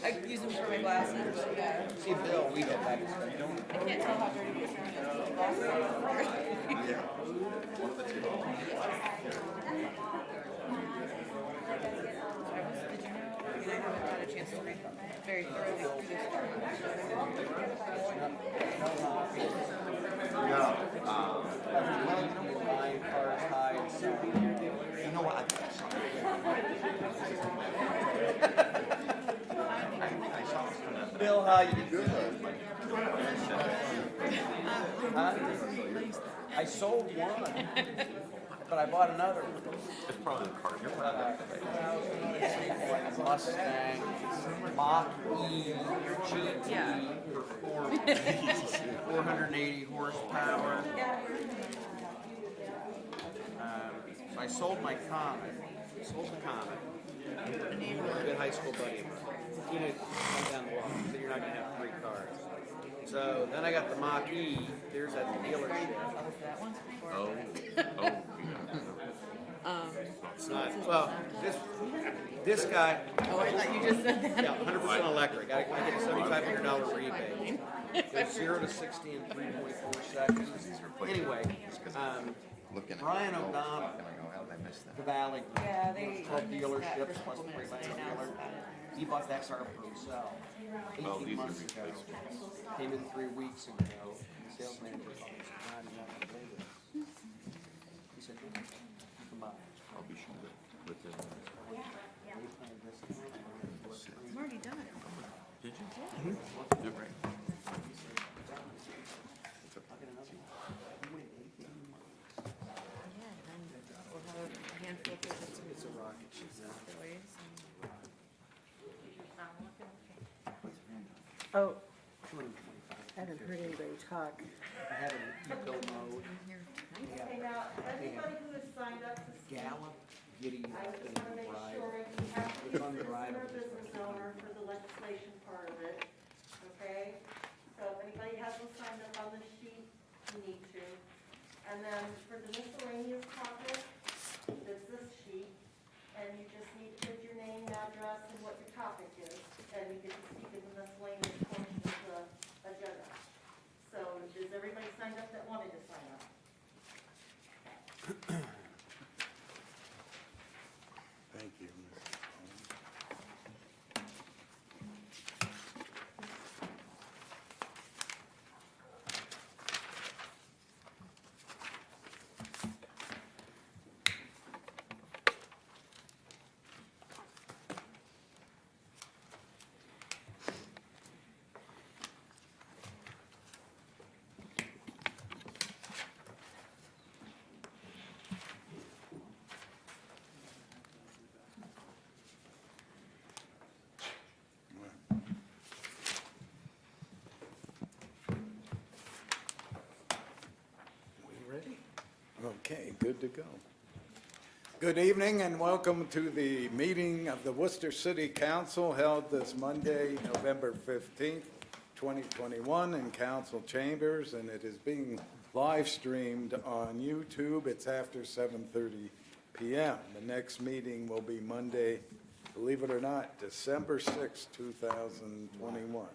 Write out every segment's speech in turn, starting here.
I use them for my glasses. Yeah. See, Bill, we had that discussion. I can't tell how dirty this one is. Glasses. Yeah. One of the two. Did you know? I haven't had a chance to read very thoroughly through this part. No. Buying cars high and selling. You know what? I think I saw I saw this kind of Bill, how you good. Huh? I sold one, but I bought another one. It's probably the car. You're probably Mustang, Mach-E, GT, performance, 480 horsepower. So I sold my Comet. Sold the Comet. A good high school buddy of mine. You know, come down the walk, so you're not going to have 3 cars. So then I got the Mach-E. There's at the dealership. Oh. It's not, well, this guy, Oh, I thought you just said that. yeah, 100% electric. I get a $7,500 rebate. Goes 0 to 60 in 3.4 seconds. Anyway, Looking at Brian it, O'Donnell, how did I miss the that? Valley, Yeah, they. 12 dealerships that plus first 3 couple lanes minutes they dealer. announced about it. He bought that car for himself Well, 18 these are months ago. replacements. Came in 3 weeks ago. The sales manager called me. "God, you have to pay this." He said, "Yeah, you can buy it." I'll be sure that within. I'm already done. Did you? Do it right. I'll get another one. You wait 18 months. Yeah, and then we'll have a handful of kids. It's a rocket ship now. Boys Oh, 225. I haven't heard anybody talk. I had a eco mode. and here tonight. Okay, now, everybody who has signed up to speak, Gallop, Giddy, I just and want to make Ride. sure you have to be It's a undriveable. citizen or business owner for the legislation part of it, okay? So if anybody hasn't signed up on this sheet, you need to. And then for the miscellaneous topic, it's this sheet, address and what your topic is, and you get to speak in the miscellaneous portion of the agenda. So is everybody signed up that wanted to sign up? Thank you. We ready? Okay, good to go. Good evening and welcome to the meeting of the Worcester City Council held this Monday, November 15th, 2021 in council chambers, and it is being live streamed on YouTube. It's after 7:30 p.m. The next meeting will be Monday, believe it or not, December 6th, 2021.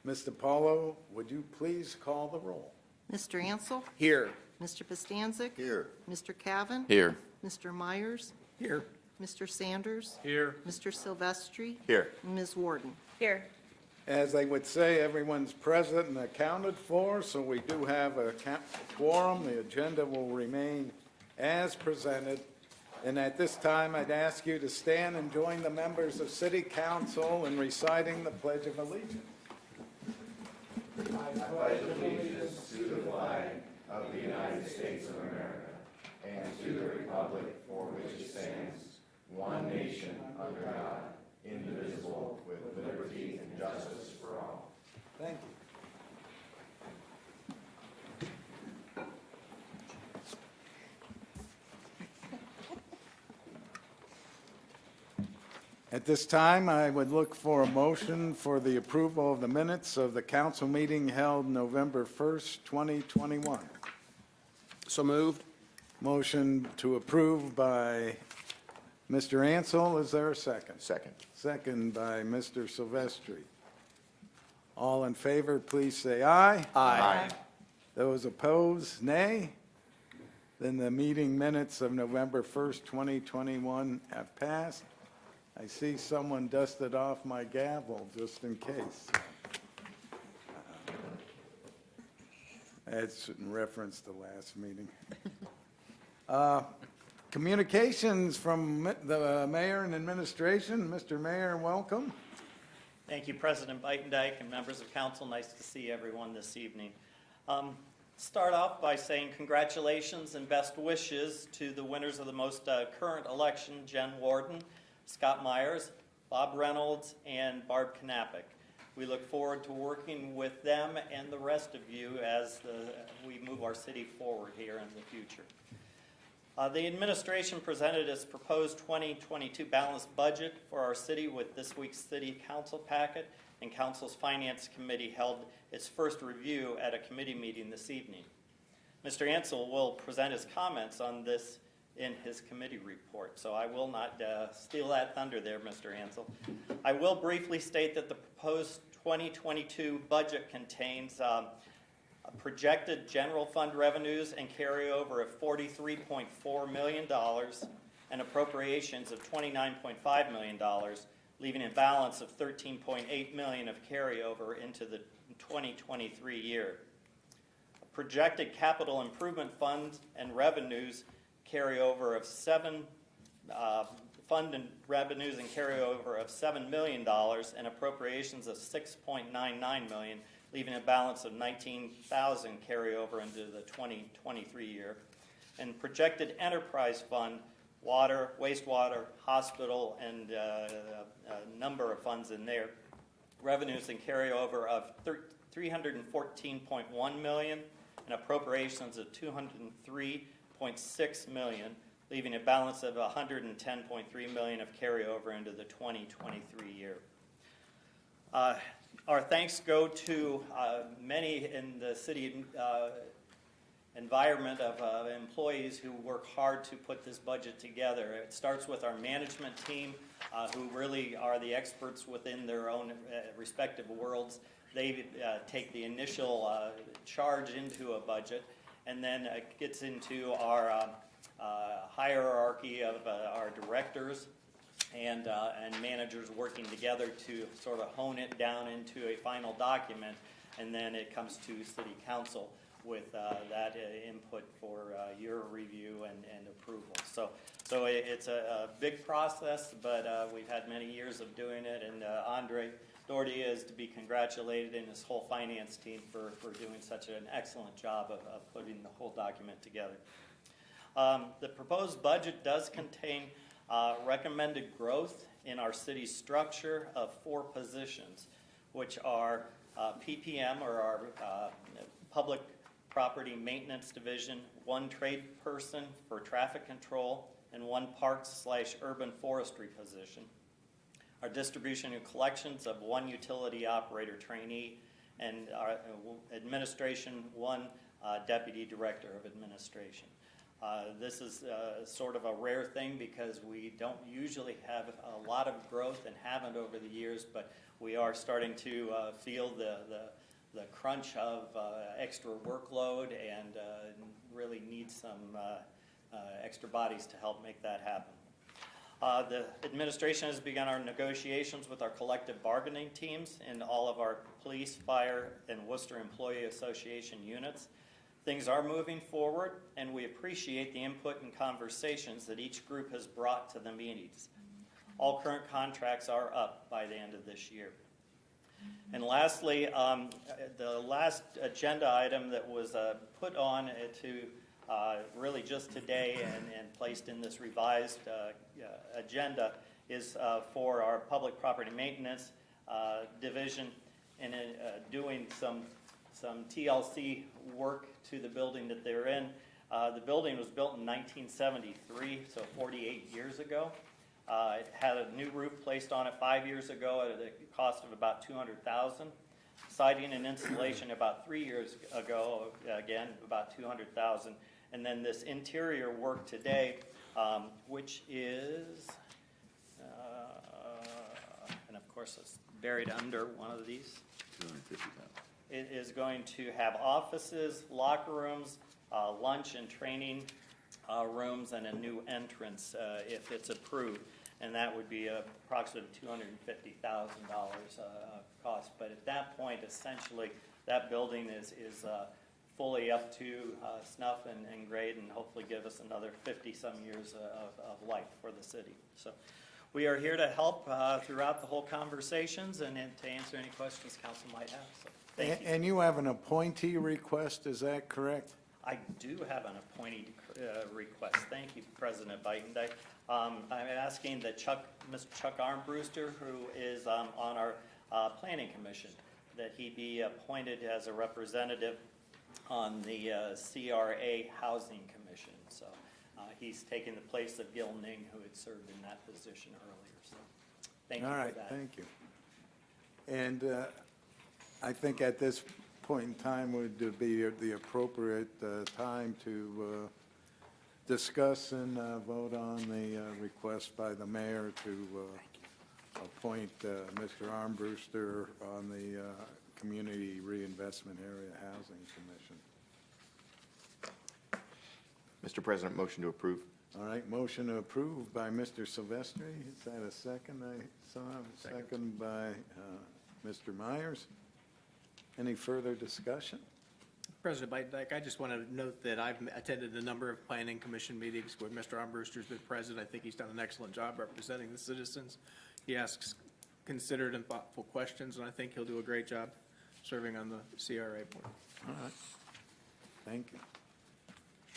Mr. Paulo, would you please call the roll? Mr. Ansel, Here. Mr. Bostancic, Here. Mr. Cavan, Here. Mr. Myers, Here. Mr. Sanders, Here. Mr. Silvestri, Here. and Ms. Warden. Here. As they would say, everyone's present and accounted for, so we do have a quorum. The agenda will remain as presented. And at this time, I'd ask you to stand and join the members of City Council in reciting the Pledge of Allegiance. Thank you. At this time, I would look for a motion for the approval of the minutes of the council meeting held November 1st, 2021. So moved. Motion to approve by Mr. Ansel. Is there a second? Second. Second by Mr. Silvestri. All in favor, please say aye. Aye. Those opposed, nay. Then the meeting minutes of November 1st, 2021 have passed. I see someone dusted off my gavel just in case. That's in reference to last meeting. Communications from the mayor and administration. Mr. Mayor, welcome. Thank you, President Beitendijk and members of council. Nice to see everyone this evening. Start off by saying congratulations and best wishes to the winners of the most current election, Jen Warden, Scott Myers, Bob Reynolds, and Barb Knappich. We look forward to working with them and the rest of you as we move our city forward here in the future. The administration presented its proposed 2022 balanced budget for our city with this week's city council packet, and council's finance committee held its first review at a committee meeting this evening. Mr. Ansel will present his comments on this in his committee report, so I will not steal that thunder there, Mr. Ansel. I will briefly state that the proposed 2022 budget contains projected general fund revenues and carryover of $43.4 million and appropriations of $29.5 million, leaving a balance of $13.8 million of carryover into the 2023 year. Projected capital improvement funds and revenues carryover of fund and revenues and carryover of $7 million and appropriations of $6.99 million, leaving a balance of $19,000 carryover into the 2023 year. And projected enterprise fund, water, wastewater, hospital, and a number of funds in there. Revenues and carryover of $314.1 million and appropriations of $203.6 million, leaving a balance of $110.3 million of carryover into the 2023 year. Our thanks go to many in the city environment of employees who work hard to put this budget together. It starts with our management team, who really are the experts within their own respective worlds. They take the initial charge into a budget, and then it gets into our hierarchy of our directors and managers working together to sort of hone it down into a final document, and then it comes to City Council with that input for your review and approval. So it's a big process, but we've had many years of doing it, and Andre Doherty is to be congratulated and his whole finance team for doing such an excellent job of putting the whole document together. The proposed budget does contain recommended growth in our city structure of 4 positions, which are PPM, or our Public Property Maintenance Division, 1 trade person for traffic control, and 1 parks/urban forestry position. Our distribution and collections of 1 utility operator trainee, and our administration, 1 deputy director of administration. This is sort of a rare thing because we don't usually have a lot of growth and haven't over the years, but we are starting to feel the crunch of extra workload and really need some extra bodies to help make that happen. The administration has begun our negotiations with our collective bargaining teams in all of our police, fire, and Worcester Employee Association units. Things are moving forward, and we appreciate the input and conversations that each group has brought to the meetings. All current contracts are up by the end of this year. And lastly, the last agenda item that was put on to really just today and placed in this revised agenda is for our public property maintenance division, and doing some TLC work to the building that they're in. The building was built in 1973, so 48 years ago. It had a new roof placed on it 5 years ago at a cost of about $200,000. Siding and installation about 3 years ago, again, about $200,000. And then this interior work today, which is, and of course it's buried under one of these. $250,000. It is going to have offices, locker rooms, lunch and training rooms, and a new entrance if it's approved. And that would be approximately $250,000 cost. But at that point, essentially, that building is fully up to snuff and grade, and hopefully give us another 50-some years of life for the city. So we are here to help throughout the whole conversations and to answer any questions council might have. So thank you. And you have an appointee request, is that correct? I do have an appointee request. Thank you, President Bidendijk. I'm asking that Mr. Chuck Armbruster, who is on our Planning Commission, that he be appointed as a representative on the CRA Housing Commission. So he's taking the place of Gil Ning, who had served in that position earlier. So thank you All for right, that. thank you. And I think at this point in time would be the appropriate time to discuss and vote on the request by the mayor to appoint Mr. Armbruster on the Community Reinvestment Area Housing Commission. Mr. President, motion to approve. All right, motion to approve by Mr. Silvestri. Is that a second? I saw a second by Mr. Myers. Any further discussion? President Bidendijk, I just want to note that I've attended a number of planning commission meetings where Mr. Armbruster's been present. I think he's done an excellent job representing the citizens. He asks considered and thoughtful questions, and I think he'll do a great job serving on the CRA board. All right. Thank you.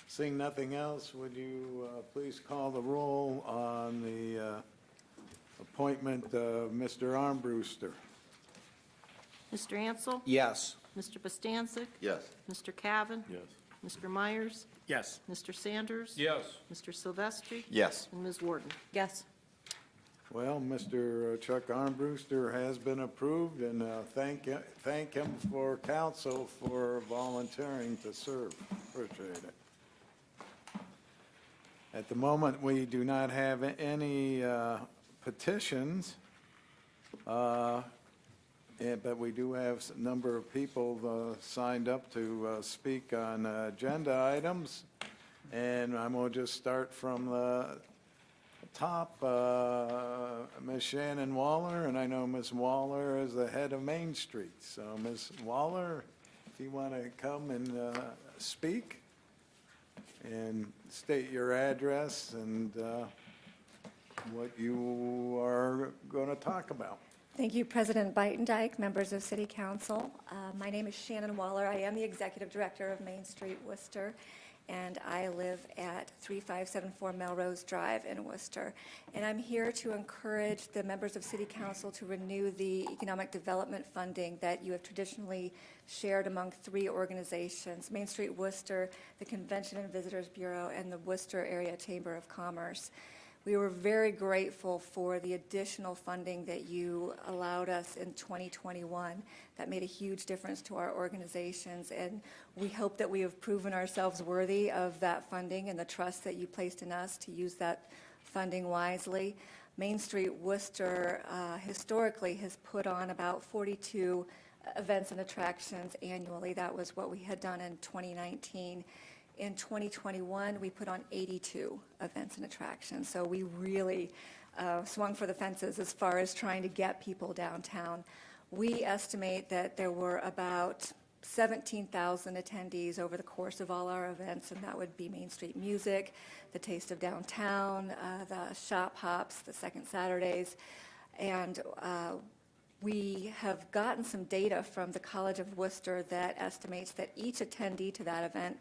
Seeing nothing else, would you please call the roll on the appointment of Mr. Armbruster? Mr. Ansel? Yes. Mr. Bostancic? Yes. Mr. Cavan? Yes. Mr. Myers? Yes. Mr. Sanders? Yes. Mr. Silvestri? Yes. And Ms. Warden? Yes. Well, Mr. Chuck Armbruster has been approved, and thank him for council for volunteering to serve. Appreciate it. At the moment, we do not have any petitions. But we do have a number of people signed up to speak on agenda items. And I'm going to just start from the top. Ms. Shannon Waller, and I know Ms. Waller is the head of Main Street. So Ms. Waller, if you want to come and speak and state your address and what you are going to talk about. Thank you, President Beitendijk, members of City Council. My name is Shannon Waller. I am the Executive Director of Main Street, Worcester, and I live at 3574 Melrose Drive in Worcester. And I'm here to encourage the members of City Council to renew the economic development funding that you have traditionally shared among 3 organizations, Main Street Worcester, the Convention and Visitors Bureau, and the Worcester Area Chamber of Commerce. We were very grateful for the additional funding that you allowed us in 2021. That made a huge difference to our organizations, and we hope that we have proven ourselves worthy of that funding and the trust that you placed in us to use that funding wisely. Main Street Worcester historically has put on about 42 events and attractions annually. That was what we had done in 2019. In 2021, we put on 82 events and attractions. So we really swung for the fences as far as trying to get people downtown. We estimate that there were about 17,000 attendees over the course of all our events, and that would be Main Street Music, the Taste of Downtown, the Shop Hops, the Second Saturdays, and we have gotten some data from the College of Worcester that estimates that each attendee to that event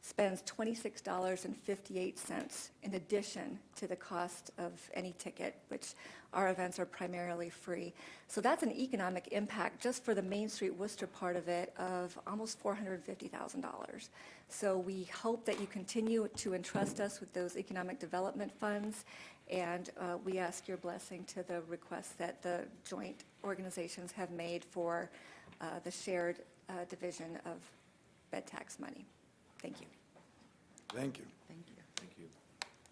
spends $26.58 in addition to the cost of any ticket, which our events are primarily free. So that's an economic impact just for the Main Street Worcester part of it of almost $450,000. So we hope that you continue to entrust us with those economic development funds, and we ask your blessing to the requests that the joint organizations have made for the shared division of bed tax money. Thank you. Thank you. Thank you. Thank you.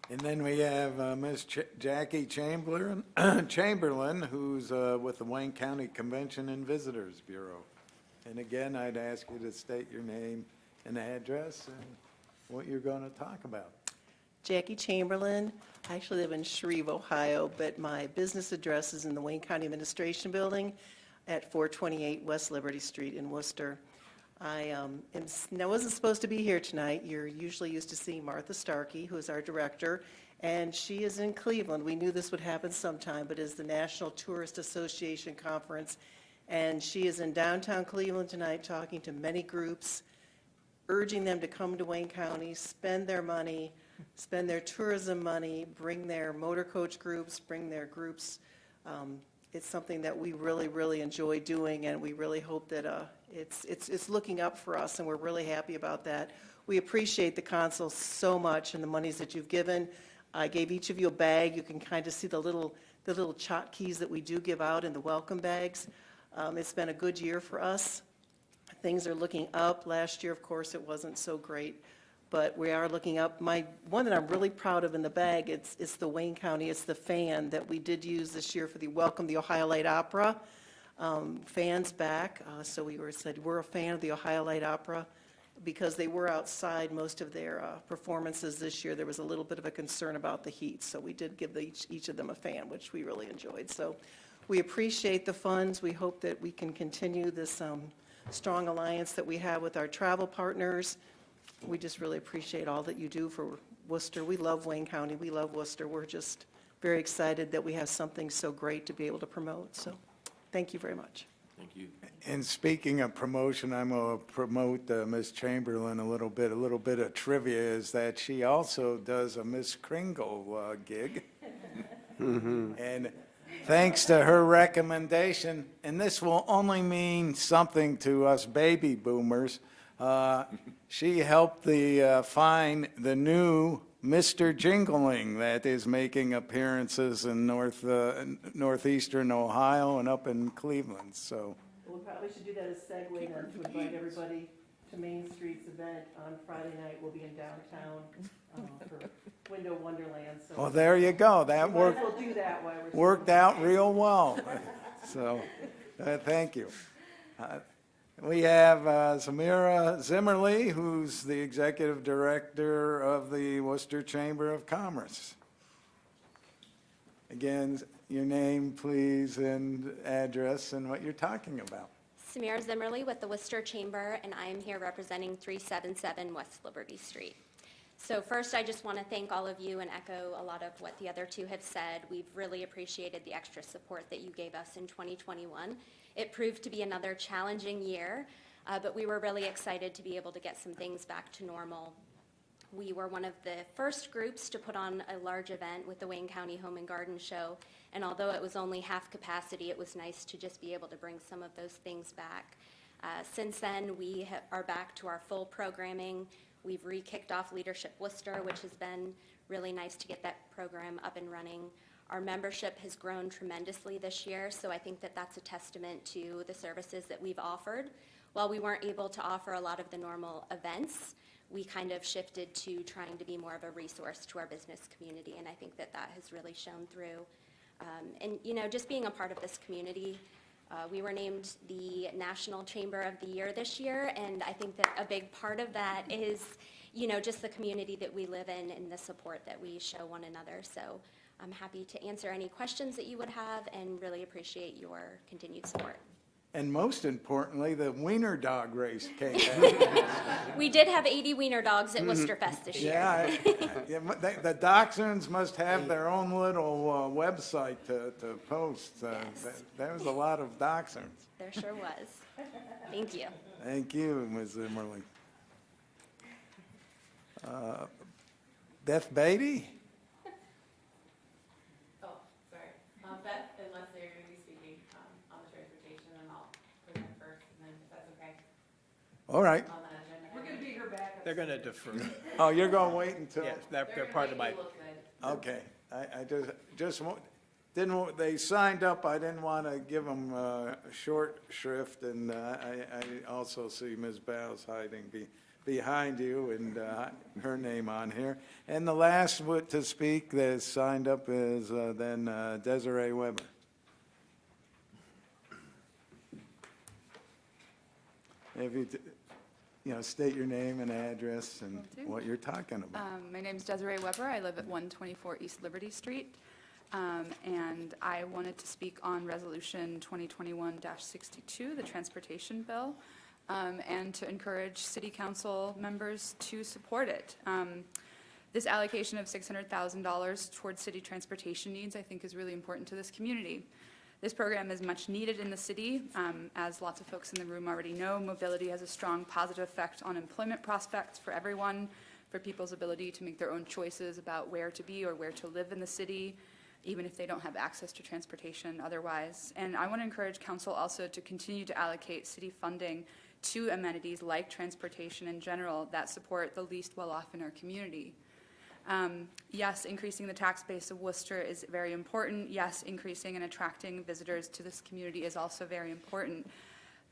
And then we have Ms. Jackie Chamberlain, who's with the Wayne County Convention and Visitors Bureau. And again, I'd ask you to state your name and address and what you're going to talk about. Jackie Chamberlain. I actually live in Shreve, Ohio, but my business address is in the Wayne County Administration Building at 428 West Liberty Street in Worcester. I wasn't supposed to be here tonight. You're usually used to seeing Martha Starkey, who is our director, and she is in Cleveland. We knew this would happen sometime, but it's the National Tourist Association Conference, and she is in downtown Cleveland tonight talking to many groups, urging them to come to Wayne County, spend their money, spend their tourism money, bring their motor coach groups, bring their groups. It's something that we really, really enjoy doing, and we really hope that it's looking up for us, and we're really happy about that. We appreciate the council so much and the monies that you've given. I gave each of you a bag. You can kind of see the little hotkeys that we do give out in the welcome bags. It's been a good year for us. Things are looking up. Last year, of course, it wasn't so great, but we are looking up. My one that I'm really proud of in the bag, it's the Wayne County, it's the fan that we did use this year for the Welcome the Ohio Light Opera. Fans back, so said we're a fan of the Ohio Light Opera because they were outside most of their performances this year. There was a little bit of a concern about the heat, so we did give each of them a fan, which we really enjoyed. So we appreciate the funds. We hope that we can continue this strong alliance that we have with our travel partners. We just really appreciate all that you do for Worcester. We love Wayne County. We love Worcester. We're just very excited that we have something so great to be able to promote. So thank you very much. Thank you. And speaking of promotion, I'm going to promote Ms. Chamberlain a little bit. A little bit of trivia is that she also does a Miss Kringle gig. And thanks to her recommendation, and this will only mean something to us baby boomers, she helped find the new Mr. Jingling that is making appearances in northeastern Ohio and up in Cleveland. So We probably should do that as a segue then to invite everybody to Main Street's event on Friday night. We'll be in downtown for window wonderland, so. Well, there you go. That Might as worked, well do that while we're. worked out real well. So, thank you. We have Samira Zimmerly, who's the Executive Director of the Worcester Chamber of Commerce. Again, your name, please, and address, and what you're talking about. Samira Zimmerly with the Worcester Chamber, and I am here representing 377 West Liberty Street. So first, I just want to thank all of you and echo a lot of what the other two have said. We've really appreciated the extra support that you gave us in 2021. It proved to be another challenging year, but we were really excited to be able to get some things back to normal. We were one of the first groups to put on a large event with the Wayne County Home and Garden Show, and although it was only half capacity, it was nice to just be able to bring some of those things back. Since then, we are back to our full programming. We've re-kicked off Leadership Worcester, which has been really nice to get that program up and running. Our membership has grown tremendously this year, so I think that that's a testament to the services that we've offered. While we weren't able to offer a lot of the normal events, we kind of shifted to trying to be more of a resource to our business community, and I think that that has really shown through. And, you know, just being a part of this community, we were named the National Chamber of the Year this year, and I think that a big part of that is, you know, just the community that we live in and the support that we show one another. So I'm happy to answer any questions that you would have and really appreciate your continued support. And most importantly, the Wiener Dog Race came out. We did have 80 Wiener dogs at Worcester Fest this year. Yeah, the Dachshunds must have their own little website to post. Yes. There was a lot of Dachshunds. There sure was. Thank you. Thank you, Ms. Zimmerly. Beth Beatty? Oh, sorry. Beth and Leslie are going to be speaking on the transportation, and I'll present first, and then if that's okay. All right. On the agenda. We're going to be her backup. They're going to defer. Oh, you're going to wait until? Yeah, they're part of my, Look good. Okay. I just didn't want, they signed up, I didn't want to give them short shrift, and I also see Ms. Bowes hiding behind you, and her name on here. And the last to speak that is signed up is then Desiree Weber. If you state your name and address and what you're talking about. My name is Desiree Weber. I live at 124 East Liberty Street. And I wanted to speak on Resolution 2021-62, the transportation bill, and to encourage City Council members to support it. This allocation of $600,000 towards city transportation needs, I think, is really important to this community. This program is much needed in the city. As lots of folks in the room already know, mobility has a strong positive effect on employment prospects for everyone, for people's ability to make their own choices about where to be or where to live in the city, even if they don't have access to transportation otherwise. And I want to encourage council also to continue to allocate city funding to amenities like transportation in general that support the least well-off in our community. Yes, increasing the tax base of Worcester is very important. Yes, increasing and attracting visitors to this community is also very important.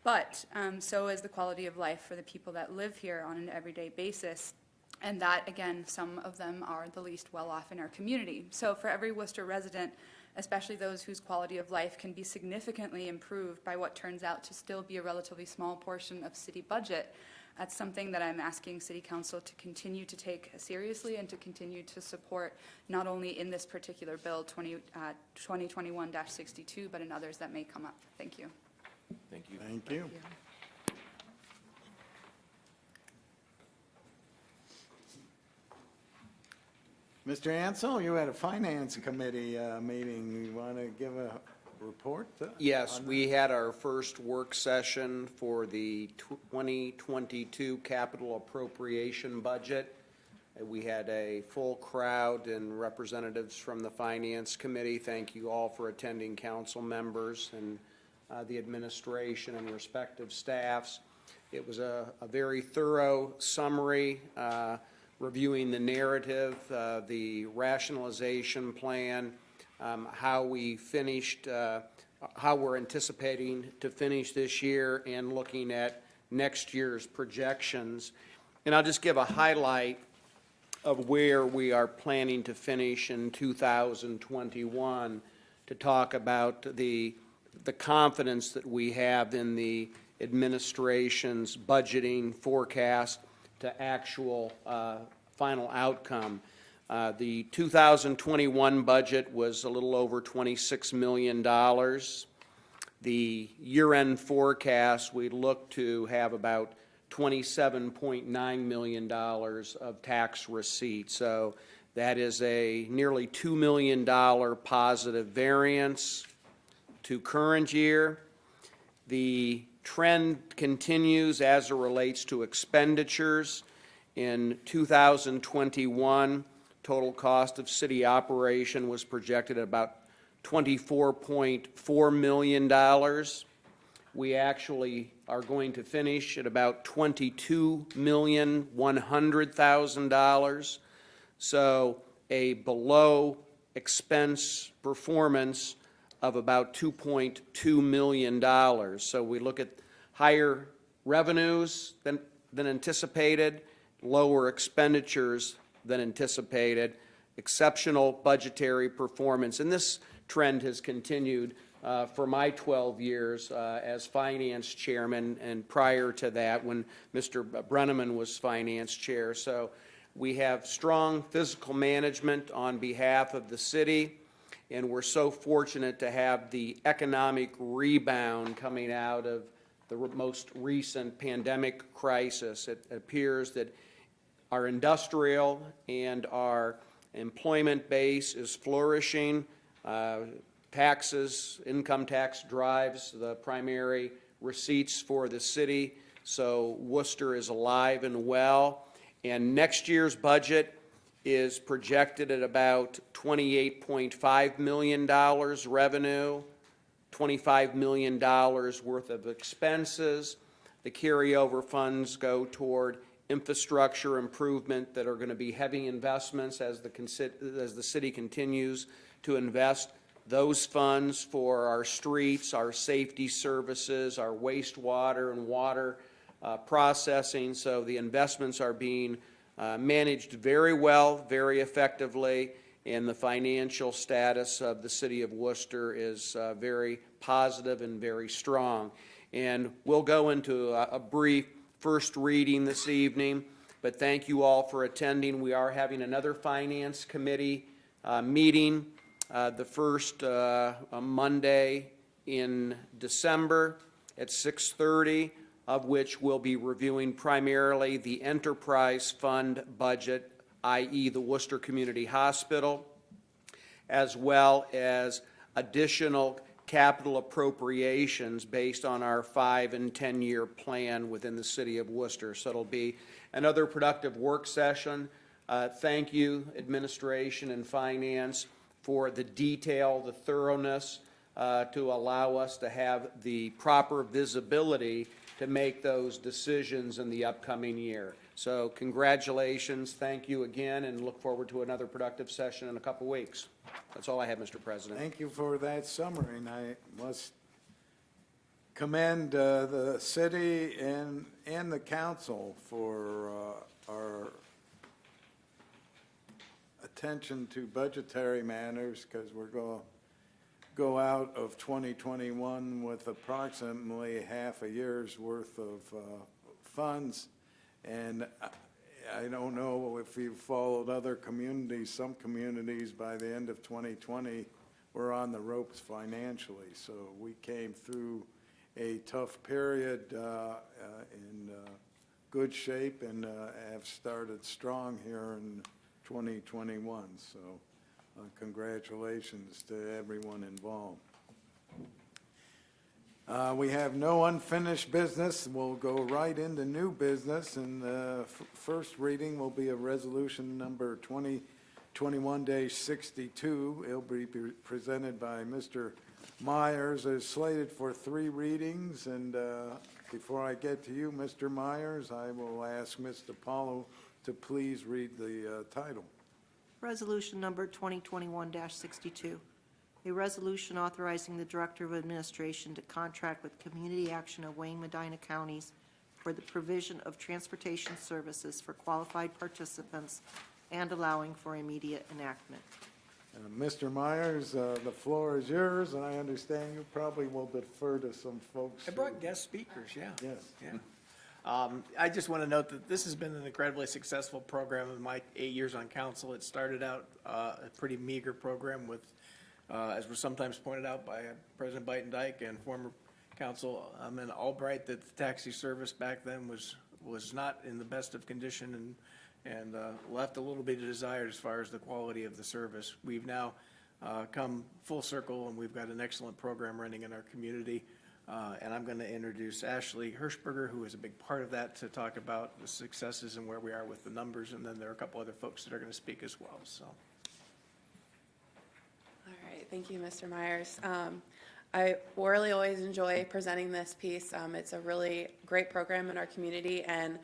But so is the quality of life for the people that live here on an everyday basis. And that, again, some of them are the least well-off in our community. So for every Worcester resident, especially those whose quality of life can be significantly improved by what turns out to still be a relatively small portion of city budget, that's something that I'm asking City Council to continue to take seriously and to continue to support, not only in this particular bill, 2021-62, but in others that may come up. Thank you. Thank you. Thank you. Mr. Ansel, you had a Finance Committee meeting. You want to give a report? Yes, we had our first work session for the 2022 capital appropriation budget. We had a full crowd and representatives from the Finance Committee. Thank you all for attending, council members and the administration and respective staffs. It was a very thorough summary, reviewing the narrative, the rationalization plan, how we finished, how we're anticipating to finish this year, and looking at next year's projections. And I'll just give a highlight of where we are planning to finish in 2021 to talk about the confidence that we have in the administration's budgeting forecast to actual final outcome. The 2021 budget was a little over $26 million. The year-end forecast, we look to have about $27.9 million of tax receipts. So that is a nearly $2 million positive variance to current year. The trend continues as it relates to expenditures. In 2021, total cost of city operation was projected at about $24.4 million. We actually are going to finish at about $22,100,000. So a below expense performance of about $2.2 million. So we look at higher revenues than anticipated, lower expenditures than anticipated, exceptional budgetary performance. And this trend has continued for my 12 years as finance chairman, and prior to that when Mr. Brenneman was finance chair. So we have strong fiscal management on behalf of the city, and we're so fortunate to have the economic rebound coming out of the most recent pandemic crisis. It appears that our industrial and our employment base is flourishing. Taxes, income tax drives the primary receipts for the city, so Worcester is alive and well. And next year's budget is projected at about $28.5 million revenue, $25 million worth of expenses. The carryover funds go toward infrastructure improvement that are going to be heavy investments as the city continues to invest those funds for our streets, our safety services, our wastewater and water processing. So the investments are being managed very well, very effectively, and the financial status of the city of Worcester is very positive and very strong. And we'll go into a brief first reading this evening, but thank you all for attending. We are having another Finance Committee meeting the first Monday in December at 6:30, of which we'll be reviewing primarily the enterprise fund budget, i.e. the Worcester Community Hospital, as well as additional capital appropriations based on our 5- and 10-year plan within the city of Worcester. So it'll be another productive work session. Thank you, administration and finance, for the detail, the thoroughness, to allow us to have the proper visibility to make those decisions in the upcoming year. So congratulations, thank you again, and look forward to another productive session in a couple weeks. That's all I have, Mr. President. Thank you for that summary, and I must commend the city and the council for our attention to budgetary matters, because we're going to go out of 2021 with approximately half a year's worth of funds. And I don't know if you've followed other communities. Some communities by the end of 2020 were on the ropes financially. So we came through a tough period in good shape and have started strong here in 2021. So congratulations to everyone involved. We have no unfinished business. We'll go right into new business, and the first reading will be a resolution number 2021-62. It'll be presented by Mr. Myers. It's slated for 3 readings, and before I get to you, Mr. Myers, I will ask Mr. Paulo to please read the title. Resolution number 2021-62. A resolution authorizing the Director of Administration to contract with Community Action of Wayne Medina Counties for the provision of transportation services for qualified participants and allowing for immediate enactment. Mr. Myers, the floor is yours, and I understand you probably will defer to some folks. I brought guest speakers, yeah. Yes. Yeah. I just want to note that this has been an incredibly successful program in my 8 years on council. It started out a pretty meager program with, as was sometimes pointed out by President Byton-Dyke and former Councilman Albright, that the taxi service back then was not in the best of condition and left a little bit to desire as far as the quality of the service. We've now come full circle, and we've got an excellent program running in our community. And I'm going to introduce Ashley Hirschberger, who is a big part of that, to talk about the successes and where we are with the numbers. And then there are a couple other folks that are going to speak as well. So, All right, thank you, Mr. Myers. I really always enjoy presenting this piece. It's a really great program in our community, and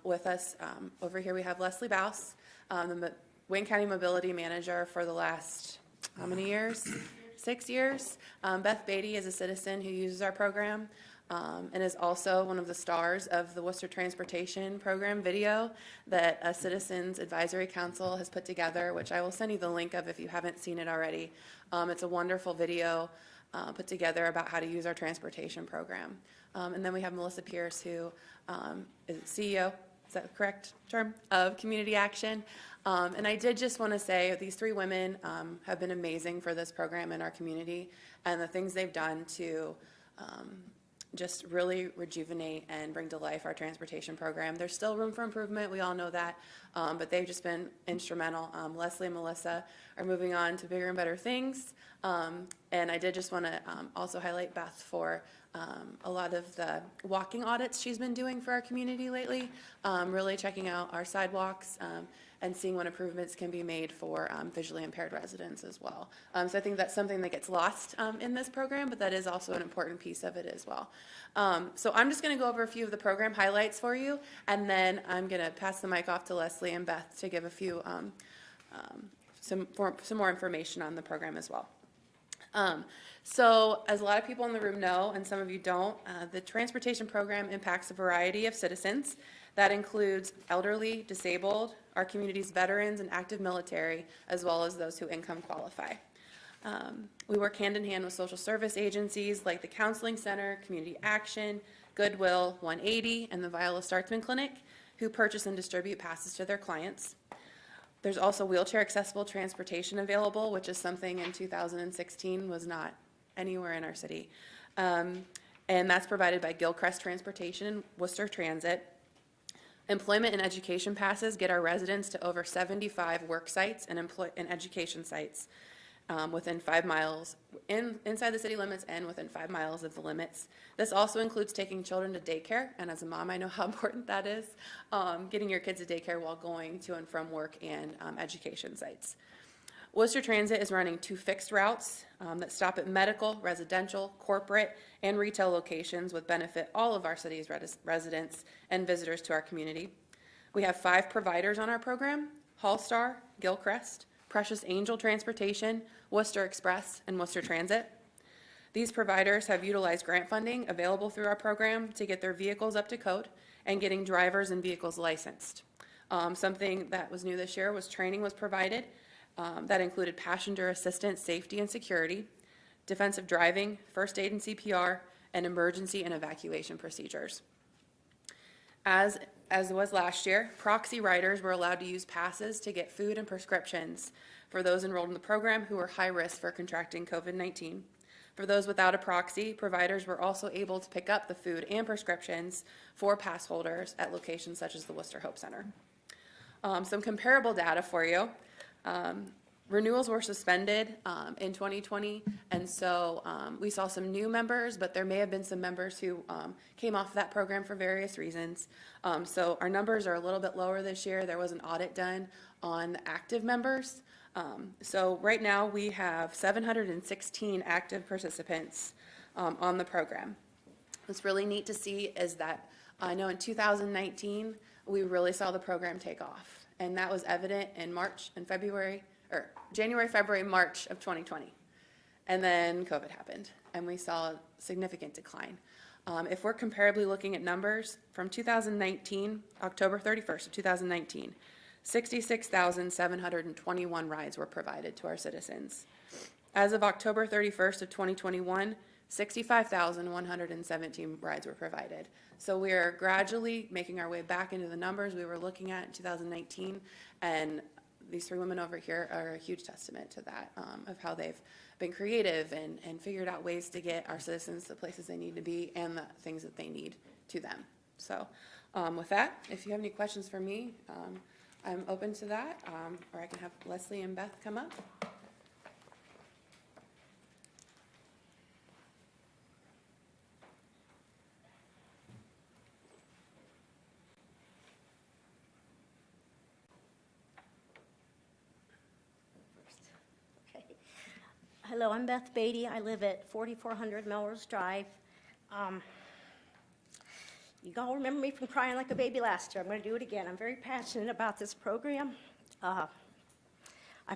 with us over here we have Leslie Baus, the Wayne County Mobility Manager for the last, how many years? 6 years. Beth Beatty is a citizen who uses our program and is also one of the stars of the Worcester Transportation Program video that a Citizens Advisory Council has put together, which I will send you the link of if you haven't seen it already. It's a wonderful video put together about how to use our transportation program. And then we have Melissa Pierce, who is CEO, is that the correct term, of Community Action. And I did just want to say these three women have been amazing for this program in our community, and the things they've done to just really rejuvenate and bring to life our transportation program. There's still room for improvement, we all know that, but they've just been instrumental. Leslie and Melissa are moving on to bigger and better things, and I did just want to also highlight Beth for a lot of the walking audits she's been doing for our community lately, really checking out our sidewalks and seeing what improvements can be made for visually impaired residents as well. So I think that's something that gets lost in this program, but that is also an important piece of it as well. So I'm just going to go over a few of the program highlights for you, and then I'm going to pass the mic off to Leslie and Beth to give a few, some more information on the program as well. So as a lot of people in the room know, and some of you don't, the transportation program impacts a variety of citizens. That includes elderly, disabled, our community's veterans and active military, as well as those who income qualify. We work hand in hand with social service agencies like the Counseling Center, Community Action, Goodwill, 180, and the Viola Startzman Clinic, who purchase and distribute passes to their clients. There's also wheelchair accessible transportation available, which is something in 2016 was not anywhere in our city. And that's provided by Gilchrist Transportation and Worcester Transit. Employment and education passes get our residents to over 75 work sites and education sites within 5 miles, inside the city limits and within 5 miles of the limits. This also includes taking children to daycare, and as a mom, I know how important that is, getting your kids to daycare while going to and from work and education sites. Worcester Transit is running 2 fixed routes that stop at medical, residential, corporate, and retail locations with benefit all of our city's residents and visitors to our community. We have 5 providers on our program: Hallstar, Gilchrist, Precious Angel Transportation, Worcester Express, and Worcester Transit. These providers have utilized grant funding available through our program to get their vehicles up to code and getting drivers and vehicles licensed. Something that was new this year was training was provided that included passenger assistance, safety and security, defensive driving, first aid and CPR, and emergency and evacuation procedures. As was last year, proxy riders were allowed to use passes to get food and prescriptions for those enrolled in the program who were high risk for contracting COVID-19. For those without a proxy, providers were also able to pick up the food and prescriptions for pass holders at locations such as the Worcester Hope Center. Some comparable data for you. Renewals were suspended in 2020, and so we saw some new members, but there may have been some members who came off that program for various reasons. So our numbers are a little bit lower this year. There was an audit done on the active members. So right now we have 716 active participants on the program. What's really neat to see is that I know in 2019 we really saw the program take off, and that was evident in March and February, or January, February, March of 2020. And then COVID happened, and we saw a significant decline. If we're comparably looking at numbers from 2019, October 31st of 2019, 66,721 rides were provided to our citizens. As of October 31st of 2021, 65,117 rides were provided. So we are gradually making our way back into the numbers we were looking at in 2019, and these three women over here are a huge testament to that, of how they've been creative and figured out ways to get our citizens the places they need to be and the things that they need to them. So with that, if you have any questions for me, I'm open to that, or I can have Leslie and Beth come up. Okay. Hello, I'm Beth Beatty. I live at 4400 Melrose Drive. You all remember me from crying like a baby last year. I'm going to do it again. I'm very passionate about this program. I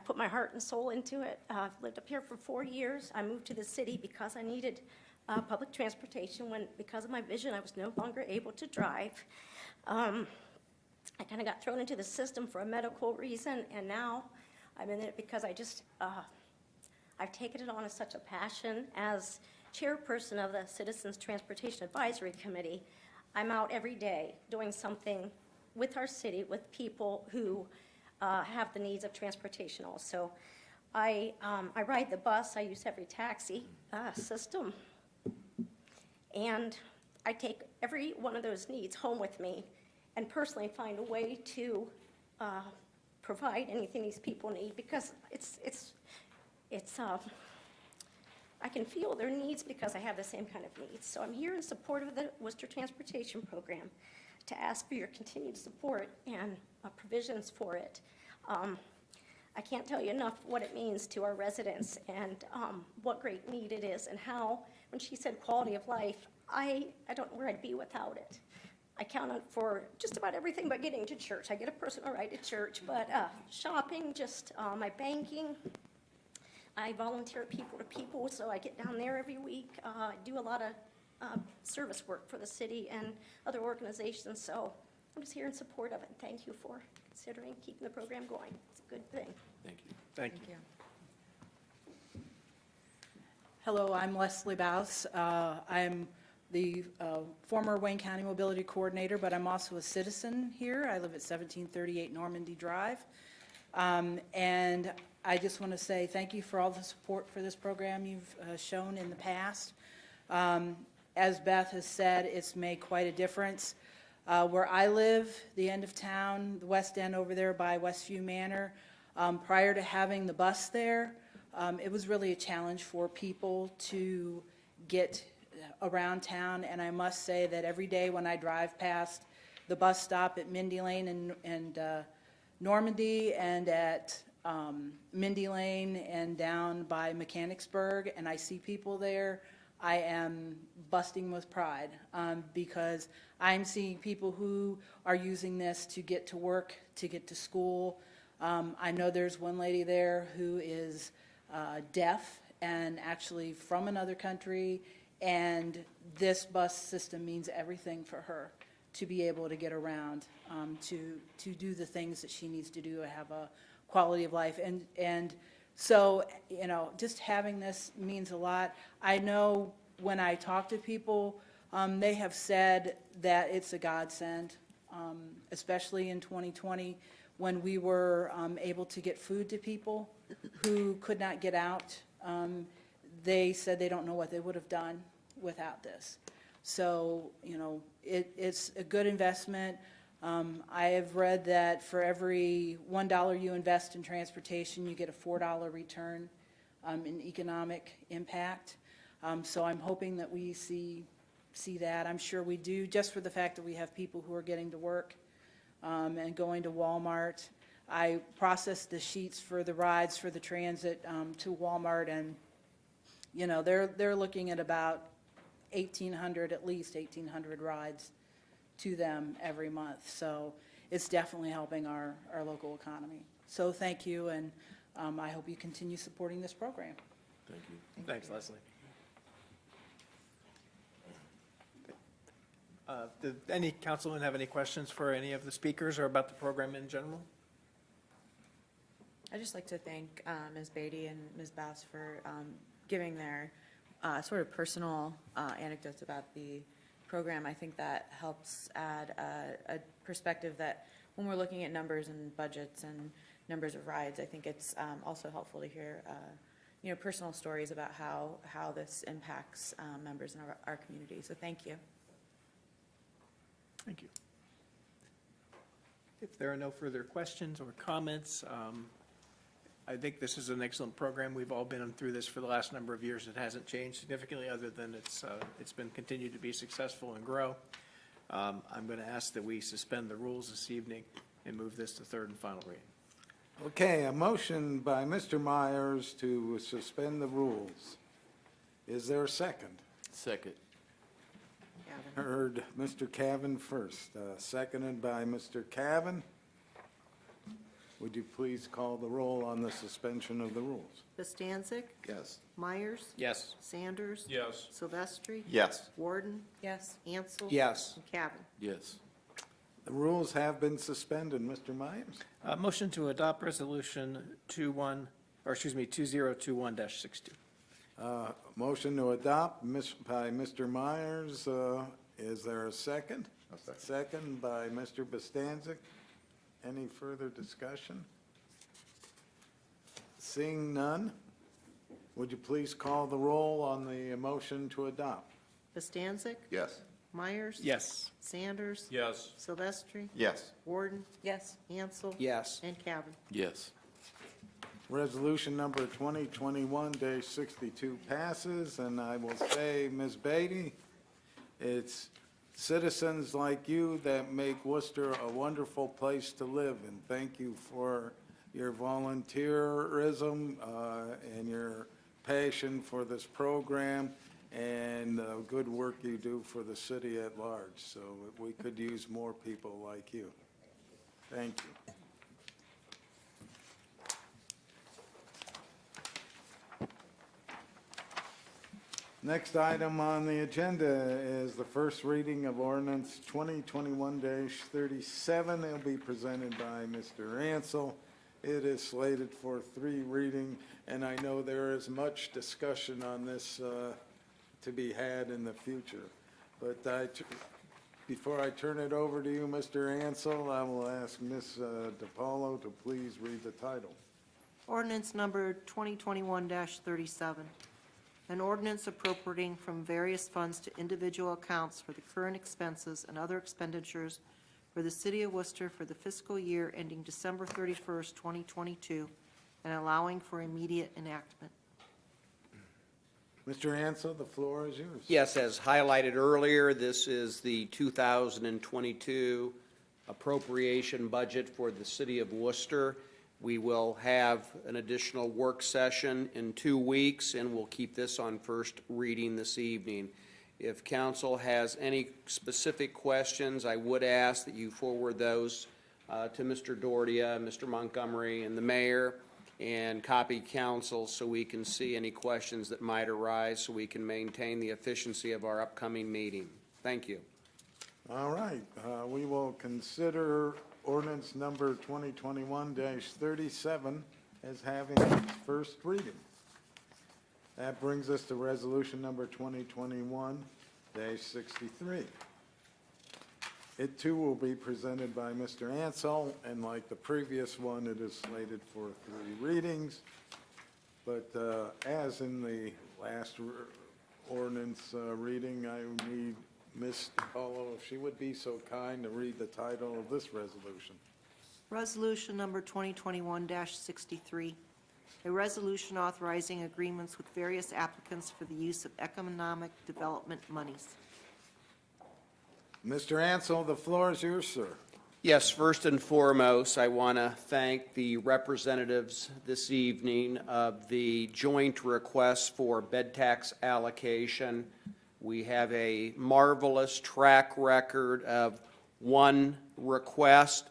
put my heart and soul into it. I've lived up here for 4 years. I moved to the city because I needed public transportation when, because of my vision, I was no longer able to drive. I kind of got thrown into the system for a medical reason, and now I'm in it because I've taken it on as such a passion. As chairperson of the Citizens Transportation Advisory Committee, I'm out every day doing something with our city, with people who have the needs of transportation also. I ride the bus. I use every taxi system. And I take every one of those needs home with me and personally find a way to provide anything these people need, because I can feel their needs because I have the same kind of needs. So I'm here in support of the Worcester Transportation Program to ask for your continued support and provisions for it. I can't tell you enough what it means to our residents and what great need it is, and how, when she said quality of life, I don't know where I'd be without it. I count on it for just about everything but getting to church. I get a personal ride to church, but shopping, just my banking. I volunteer people to people, so I get down there every week. I do a lot of service work for the city and other organizations, so I'm just here in support of it. Thank you for considering keeping the program going. It's a good thing. Thank you. Thank you. Hello, I'm Leslie Baus. I'm the former Wayne County Mobility Coordinator, but I'm also a citizen here. I live at 1738 Normandy Drive. And I just want to say thank you for all the support for this program you've shown in the past. As Beth has said, it's made quite a difference. Where I live, the end of town, the west end over there by Westview Manor, prior to having the bus there, it was really a challenge for people to get around town. And I must say that every day when I drive past the bus stop at Mindy Lane and Normandy, and at Mindy Lane and down by Mechanicsburg, and I see people there, I am busting with pride because I'm seeing people who are using this to get to work, to get to school. I know there's one lady there who is deaf and actually from another country, and this bus system means everything for her to be able to get around, to do the things that she needs to do to have a quality of life. And so, you know, just having this means a lot. I know when I talk to people, they have said that it's a godsend, especially in 2020 when we were able to get food to people who could not get out. They said they don't know what they would have done without this. So, you know, it's a good investment. I have read that for every $1 you invest in transportation, you get a $4 return in economic impact. So I'm hoping that we see that. I'm sure we do, just for the fact that we have people who are getting to work and going to Walmart. I processed the sheets for the rides for the transit to Walmart, and you know, they're looking at about 1,800, at least 1,800 rides to them every month. So it's definitely helping our local economy. So thank you, and I hope you continue supporting this program. Thank you. Thanks, Leslie. Did any councilman have any questions for any of the speakers or about the program in general? I'd just like to thank Ms. Beatty and Ms. Bass for giving their sort of personal anecdotes about the program. I think that helps add a perspective that when we're looking at numbers and budgets and numbers of rides, I think it's also helpful to hear personal stories about how this impacts members in our community. So thank you. Thank you. If there are no further questions or comments, I think this is an excellent program. We've all been through this for the last number of years. It hasn't changed significantly other than it's been continued to be successful and grow. I'm going to ask that we suspend the rules this evening and move this to third and final reading. Okay, a motion by Mr. Myers to suspend the rules. Is there a second? Second. Heard Mr. Cavan first, seconded by Mr. Cavan. Would you please call the roll on the suspension of the rules? Bostancic? Yes. Myers? Yes. Sanders? Yes. Silvestri? Yes. Warden? Yes. Ansel? Yes. And Cavan. Yes. The rules have been suspended. Mr. Myers? Motion to adopt resolution 2021-62. Motion to adopt by Mr. Myers. Is there a second? I'll second. Second by Mr. Bostancic. Any further discussion? Seeing none, would you please call the roll on the motion to adopt? Bostancic? Yes. Myers? Yes. Sanders? Yes. Silvestri? Yes. Warden? Yes. Ansel? Yes. And Cavan. Yes. Resolution number 2021-62 passes, and I will say, Ms. Beatty, it's citizens like you that make Worcester a wonderful place to live, and thank you for your volunteerism and your passion for this program and the good work you do for the city at large. So we could use more people like you. Thank you. Next item on the agenda is the first reading of ordinance 2021-37. It'll be presented by Mr. Ansel. It is slated for 3 reading, and I know there is much discussion on this to be had in the future. But before I turn it over to you, Mr. Ansel, I will ask Ms. DiPaolo to please read the title. Ordinance number 2021-37. An ordinance appropriating from various funds to individual accounts for the current expenses and other expenditures for the city of Worcester for the fiscal year ending December 31st, 2022, and allowing for immediate enactment. Mr. Ansel, the floor is yours. Yes, as highlighted earlier, this is the 2022 appropriation budget for the city of Worcester. We will have an additional work session in 2 weeks, and we'll keep this on first reading this evening. If council has any specific questions, I would ask that you forward those to Mr. Dordia, Mr. Montgomery, and the mayor, and copy council so we can see any questions that might arise so we can maintain the efficiency of our upcoming meeting. Thank you. All right, we will consider ordinance number 2021-37 as having its first reading. That brings us to resolution number 2021-63. It too will be presented by Mr. Ansel, and like the previous one, it is slated for 3 readings. But as in the last ordinance reading, I need Ms. DiPaolo, if she would be so kind to read the title of this resolution. Resolution number 2021-63. A resolution authorizing agreements with various applicants for the use of economic development monies. Mr. Ansel, the floor is yours, sir. Yes, first and foremost, I want to thank the representatives this evening of the joint request for bed tax allocation. We have a marvelous track record of one request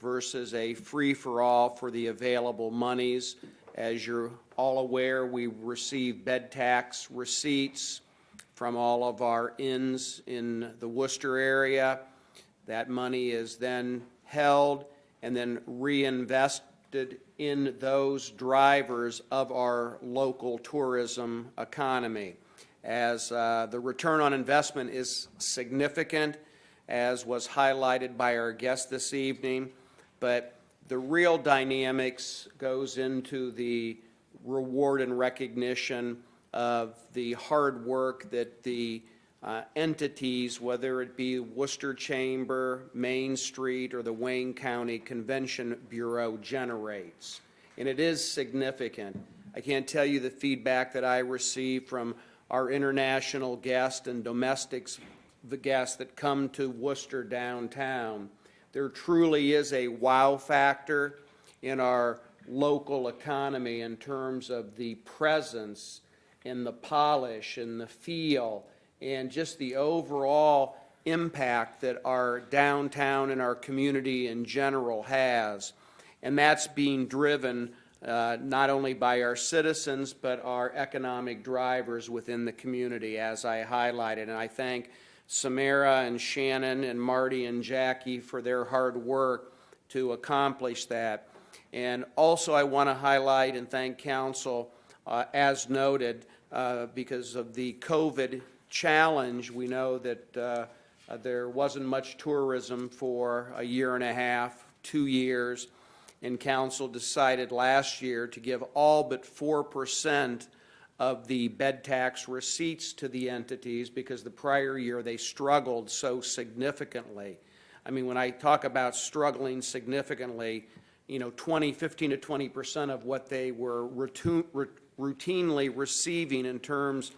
versus a free-for-all for the available monies. As you're all aware, we receive bed tax receipts from all of our inns in the Worcester area. That money is then held and then in those drivers of our local tourism economy, as the return on investment is significant, as was highlighted by our guest this evening, but the real dynamics goes into the reward and recognition of the hard work that the entities, whether it be Worcester Chamber, Main Street, or the Wayne County Convention Bureau generates. And it is significant. I can't tell you the feedback that I receive from our international guests and domestics, the guests that come to Worcester downtown. There truly is a wow factor in our local economy in terms of the presence and the polish and the feel and just the overall impact that our downtown and our community in general has. And that's being driven not only by our citizens, but our economic drivers within the community, as I highlighted. And I thank Samara and Shannon and Marty and Jackie for their hard work to accomplish that. And also I want to highlight and thank council, as noted, because of the COVID challenge. We know that there wasn't much tourism for a year and a half, 2 years, and council decided last year to give all but 4% of the bed tax receipts to the entities because the prior year they struggled so significantly. I mean, when I talk about struggling significantly, 15 to 20% of what they were routinely receiving in terms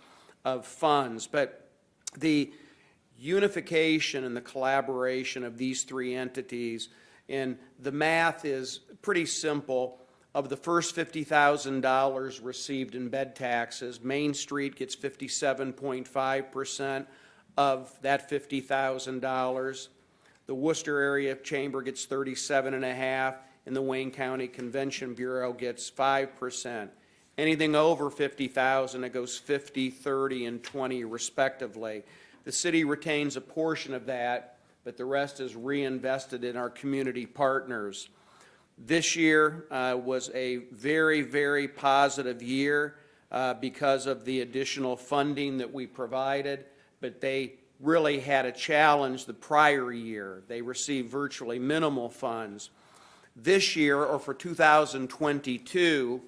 of funds. But the unification and the collaboration of these three entities, and the math is pretty simple. Of the first $50,000 received in bed taxes, Main Street gets 57.5% of that $50,000. The Worcester Area Chamber gets 37.5%, and the Wayne County Convention Bureau gets 5%. Anything over $50,000, it goes 50, 30, and 20 respectively. The city retains a portion of that, but the rest is reinvested in our community partners. This year was a very, very positive year because of the additional funding that we provided, but they really had a challenge the prior year. They received virtually minimal funds. This year, or for 2022,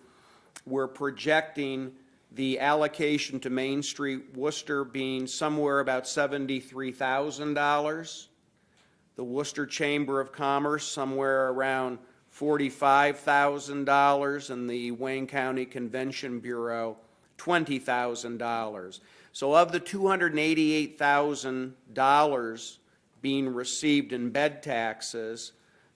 we're projecting the allocation to Main Street Worcester being somewhere about $73,000. The Worcester Chamber of Commerce somewhere around $45,000, and the Wayne County Convention Bureau $20,000. So of the $288,000 being received in bed taxes,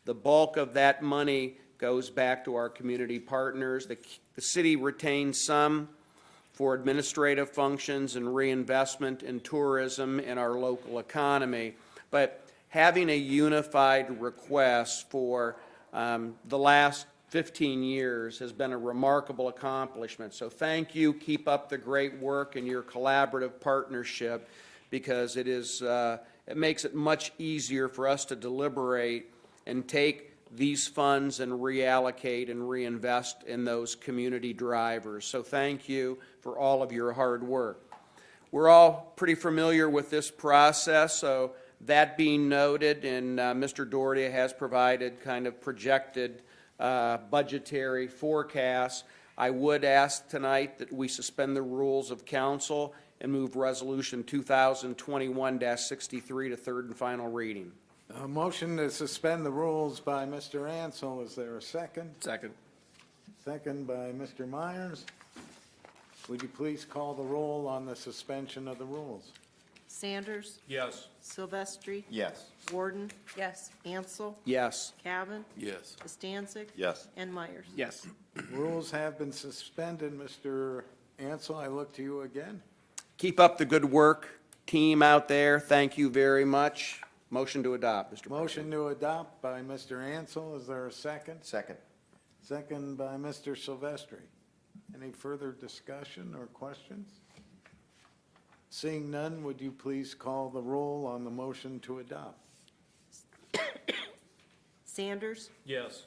the bulk of that money goes back to our community partners. The city retains some for administrative functions and reinvestment in tourism in our local economy. But having a unified request for the last 15 years has been a remarkable accomplishment. So thank you. Keep up the great work and your collaborative partnership, because it makes it much easier for us to deliberate and take these funds and reallocate and reinvest in those community drivers. So thank you for all of your hard work. We're all pretty familiar with this process, so that being noted, and Mr. Doherty has provided kind of projected budgetary forecasts, I would ask tonight that we suspend the rules of council and move Resolution 2021-63 to third and final reading. A motion to suspend the rules by Mr. Ansel. Is there a second? Second. Second by Mr. Myers. Would you please call the roll on the suspension of the rules? Sanders. Yes. Silvestri. Yes. Warden. Yes. Ansel. Yes. Cavan. Yes. Costancic. Yes. And Myers. Yes. Rules have been suspended. Mr. Ansel, I look to you again. Keep up the good work, team out there. Thank you very much. Motion to adopt, Mr. President. Motion to adopt by Mr. Ansel. Is there a second? Second. Second by Mr. Silvestri. Any further discussion or questions? Seeing none, would you please call the roll on the motion to adopt? Sanders. Yes.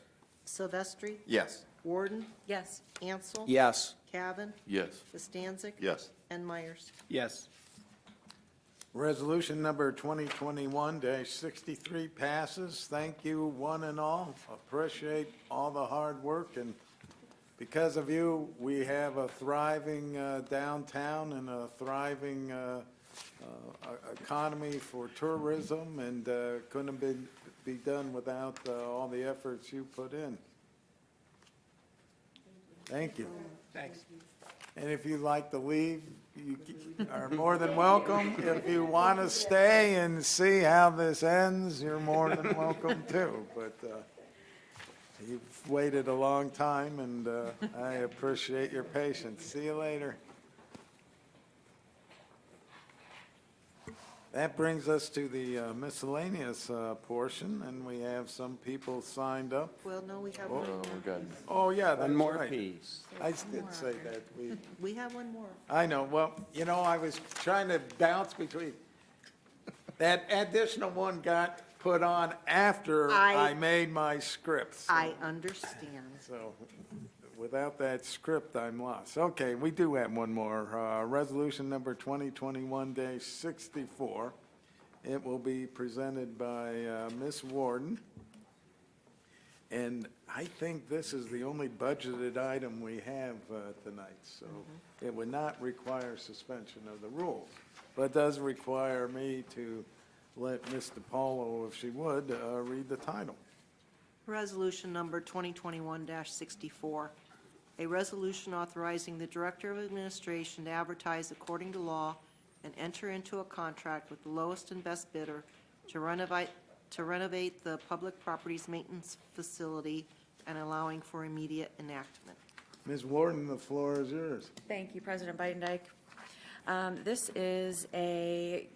Silvestri, Yes. Warden, Yes. Ansel. Yes. Cavan, Yes. Costancic. Yes. And Myers. Yes. Resolution number 2021-63 passes. Thank you, one and all. Appreciate all the hard work, and because of you, we have a thriving downtown and a thriving economy for tourism, and couldn't have be done without all the efforts you put in. Thank you. Thanks. And if you'd like to leave, you are more than welcome. If you want to stay and see how this ends, you're more than welcome too. But you've waited a long time, and I appreciate your patience. See you later. That brings us to the miscellaneous portion, and we have some people signed up. Well, no, we have Oh. one Oh, more. we're good. Oh, yeah, that's One more right. piece. I did say that. We have one more. I know, well, you know, I was trying to bounce between, that additional one got put on after I made my script. So- I understand. So, without that script, I'm lost. Okay, we do have one more, resolution number 2021-64. It will be presented by Ms. Warden. And I think this is the only budgeted item we have tonight, so it would not require suspension of the rules. But it does require me to let Ms. DiPaolo, if she would, read the title. Resolution number 2021-64, a resolution authorizing the Director of Administration to advertise according to law and enter into a contract with the lowest and best bidder to renovate the public properties maintenance facility and allowing for immediate enactment. Ms. Warden, the floor is yours. Thank you, President Beitendijk. This is a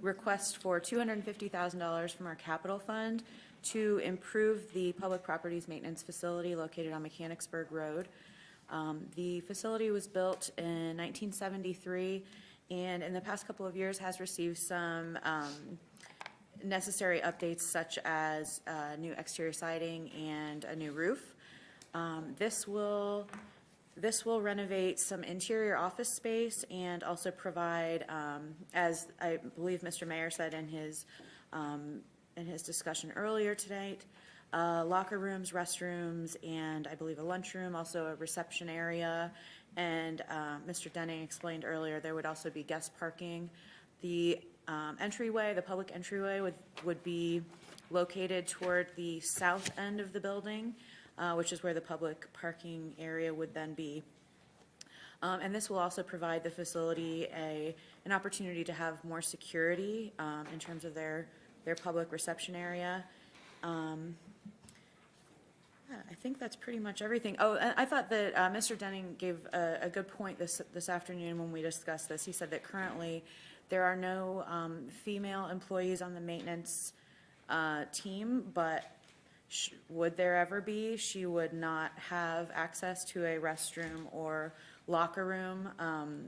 request for $250,000 from our capital fund to improve the public properties maintenance facility located on Mechanicsburg Road. The facility was built in 1973, and in the past couple of years has received some necessary updates, such as new exterior siding and a new roof. This will renovate some interior office space and also provide, as I believe Mr. Mayor said in his discussion earlier tonight, locker rooms, restrooms, and I believe a lunchroom, also a reception area. And Mr. Denning explained earlier, there would also be guest parking. The entryway, the public entryway would be located toward the south end of the building, which is where the public parking area would then be. And this will also provide the facility an opportunity to have more security in terms of their public reception area. Yeah, I think that's pretty much everything. Oh, and I thought that Mr. Denning gave a good point this afternoon when we discussed this. He said that currently there are no female employees on the maintenance team, but would there ever be, she would not have access to a restroom or locker room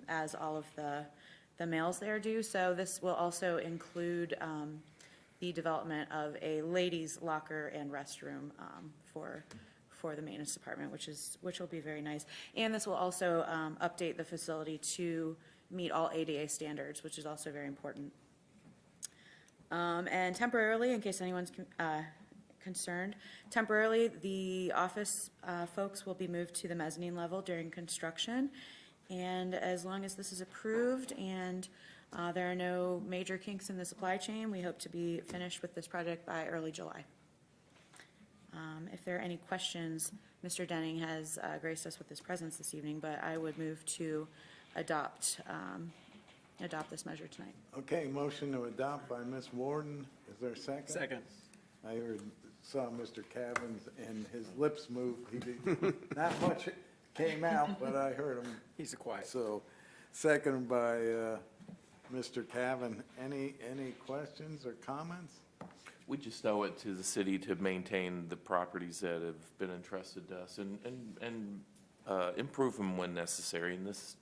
as all of the males there do. So this will also include the development of a ladies' locker and restroom for the maintenance department, which will be very nice. And this will also update the facility to meet all ADA standards, which is also very important. And temporarily, in case anyone's concerned, temporarily the office folks will be moved to the mezzanine level during construction. And as long as this is approved and there are no major kinks in the supply chain, we hope to be finished with this project by early July. If there are any questions, Mr. Denning has graced us with his presence this evening, but I would move to adopt this measure tonight. Okay, motion to adopt by Ms. Warden. Is there a second? Second. I saw Mr. Cavins and his lips move. Not much came out, but I heard him. He's a quiet. So, seconded by Mr. Cavan. Any questions or comments? We just owe it to the city to maintain the properties that have been entrusted to us and improve them when necessary, and this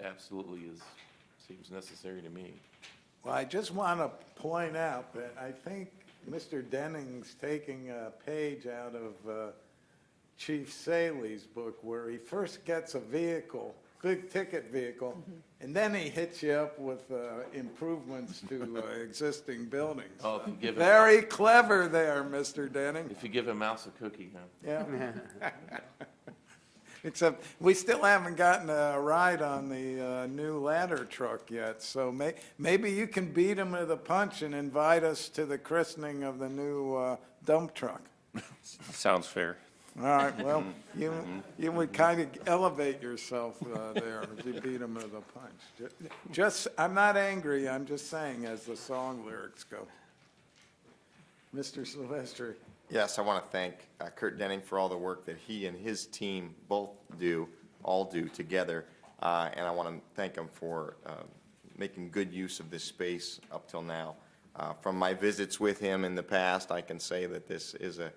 absolutely seems necessary to me. Well, I just want to point out that I think Mr. Denning's taking a page out of Chief Saley's book, where he first gets a vehicle, big-ticket vehicle, and then he hits you up with improvements to existing buildings. Oh, if you give him, Very clever there, Mr. Denning. if you give a mouse a cookie, huh? Yeah. Except, we still haven't gotten a ride on the new ladder truck yet, so maybe you can beat him to the punch and invite us to the christening of the new dump truck. Sounds fair. All right, well, you would kind of elevate yourself there if you beat him to the punch. Just, I'm not angry, I'm just saying as the song lyrics go. Mr. Silvestri. Yes, I want to thank Kurt Denning for all the work that he and his team all do together. And I want to thank him for making good use of this space up till now. From my visits with him in the past, I can say that this is a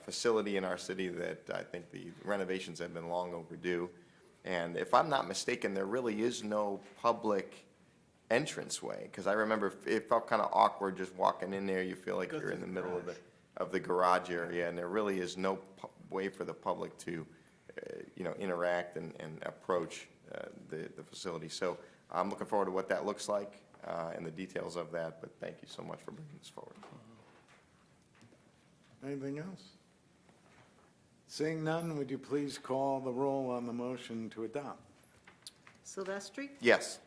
facility in our city that I think the renovations have been long overdue. And if I'm not mistaken, there really is no public entranceway, because I remember it felt kind of awkward just walking in there. You feel like you're in the middle of the garage area, and there really is no way for the public to, interact and approach the facility. So I'm looking forward to what that looks like and the details of that, but thank you so much for bringing this forward. Anything else? Seeing none, would you please call the roll on the motion to adopt? Silvestri? Yes.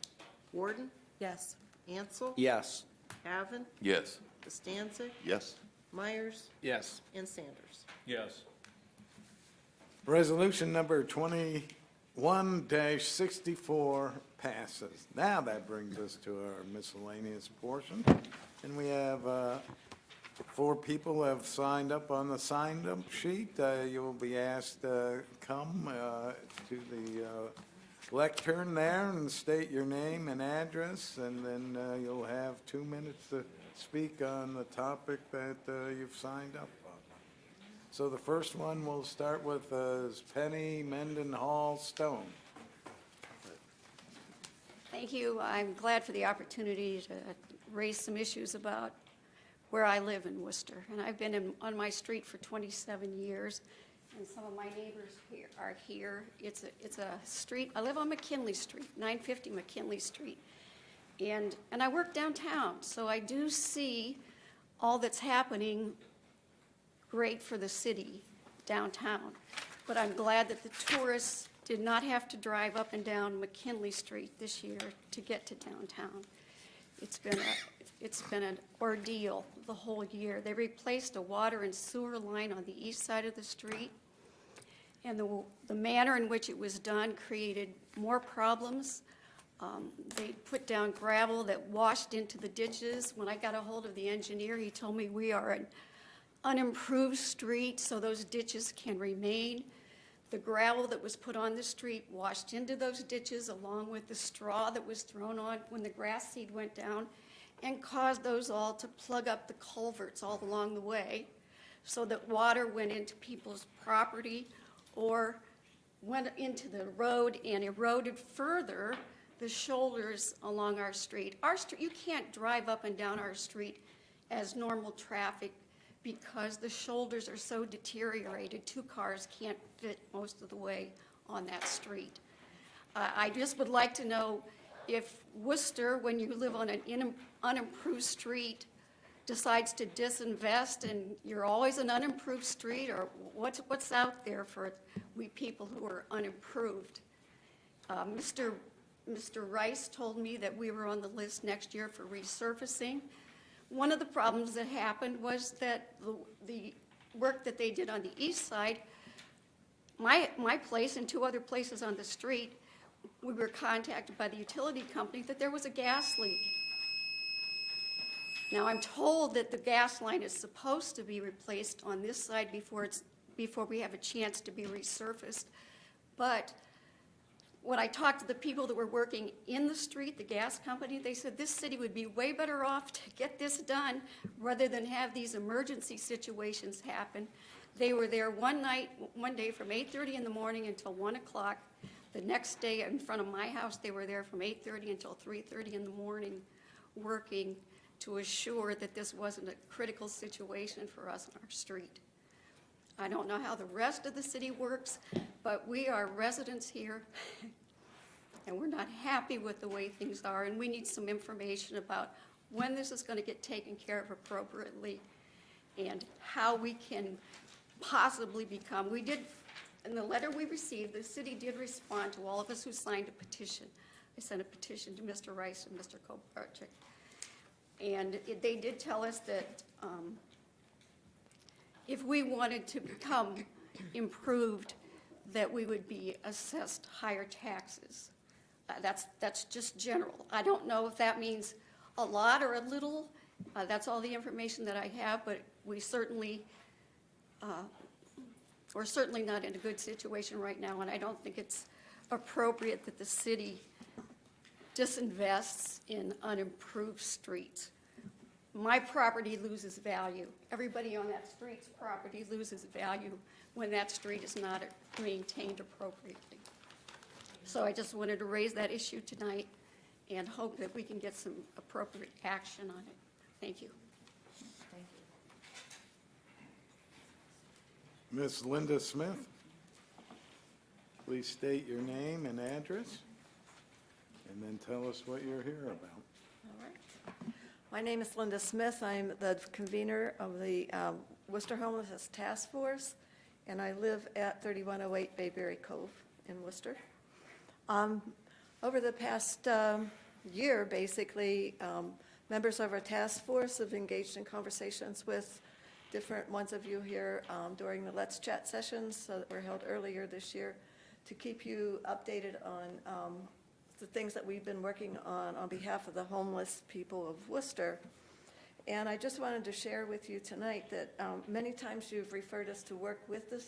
Warden? Yes. Ansel? Yes. Cavan? Yes. Costanza? Yes. Myers? Yes. And Sanders. Yes. Resolution number 21-64 passes. Now that brings us to our miscellaneous portion. And we have 4 people have signed up on the signed-up sheet. You will be asked to come to the lectern there and state your name and address, and then you'll have 2 minutes to speak on the topic that you've signed up on. So the first one we'll start with is Penny Mendenhall Stone. Thank you. I'm glad for the opportunity to raise some issues about where I live in Worcester. And I've been on my street for 27 years, and some of my neighbors here are here. It's a street, I live on McKinley Street, 950 McKinley Street. And I work downtown, so I do see all that's happening great for the city downtown. But I'm glad that the tourists did not have to drive up and down McKinley Street this year to get to downtown. It's been an ordeal the whole year. They replaced a water and sewer line on the east side of the street, and the manner in which it was done created more problems. They put down gravel that washed into the ditches. When I got a hold of the engineer, he told me we are an unimproved street, so those ditches can remain. The gravel that was put on the street washed into those ditches along with the straw that was thrown on when the grass seed went down, and caused those all to plug up the culverts all along the way so that water went into people's property or went into the road and eroded further the shoulders along our street. You can't drive up and down our street as normal traffic because the shoulders are so deteriorated. 2 cars can't fit most of the way on that street. I just would like to know if Worcester, when you live on an unimproved street, decides to disinvest and you're always an unimproved street, or what's out there for we people who are unimproved. Mr. Rice told me that we were on the list next year for resurfacing. One of the problems that happened was that the work that they did on the east side, my place and 2 other places on the street, we were contacted by the utility company that there was a gas leak. Now, I'm told that the gas line is supposed to be replaced on this side before we have a chance to be resurfaced. But when I talked to the people that were working in the street, the gas company, they said this city would be way better off to get this done rather than have these emergency situations happen. They were there one day from 8:30 in the morning until 1 o'clock. The next day in front of my house, they were there from 8:30 until 3:30 in the morning working to assure that this wasn't a critical situation for us on our street. I don't know how the rest of the city works, but we are residents here, and we're not happy with the way things are, and we need some information about when this is going to get taken care of appropriately and how we can possibly become, we did, in the letter we received, the city did respond to all of us who signed a petition. I sent a petition to Mr. Rice and Mr. Kobarczyk. And they did tell us that if we wanted to become improved, that we would be assessed higher taxes. That's just general. I don't know if that means a lot or a little. That's all the information that I have, but we're certainly not in a good situation right now, and I don't think it's appropriate that the city disinvests in unimproved streets. My property loses value. Everybody on that street's property loses value when that street is not maintained appropriately. So I just wanted to raise that issue tonight and hope that we can get some appropriate action on it. Thank you. Ms. Linda Smith, please state your name and address, and then tell us what you're here about. All right. My name is Linda Smith. I'm the convener of the Worcester Homelessness Task Force, and I live at 3108 Bayberry Cove in Worcester. Over the past year, basically, members of our task force have engaged in conversations with different ones of you here during the Let's Chat sessions that were held earlier this year to keep you updated on the things that we've been working on behalf of the homeless people of Worcester. And I just wanted to share with you tonight that many times you've referred us to work with the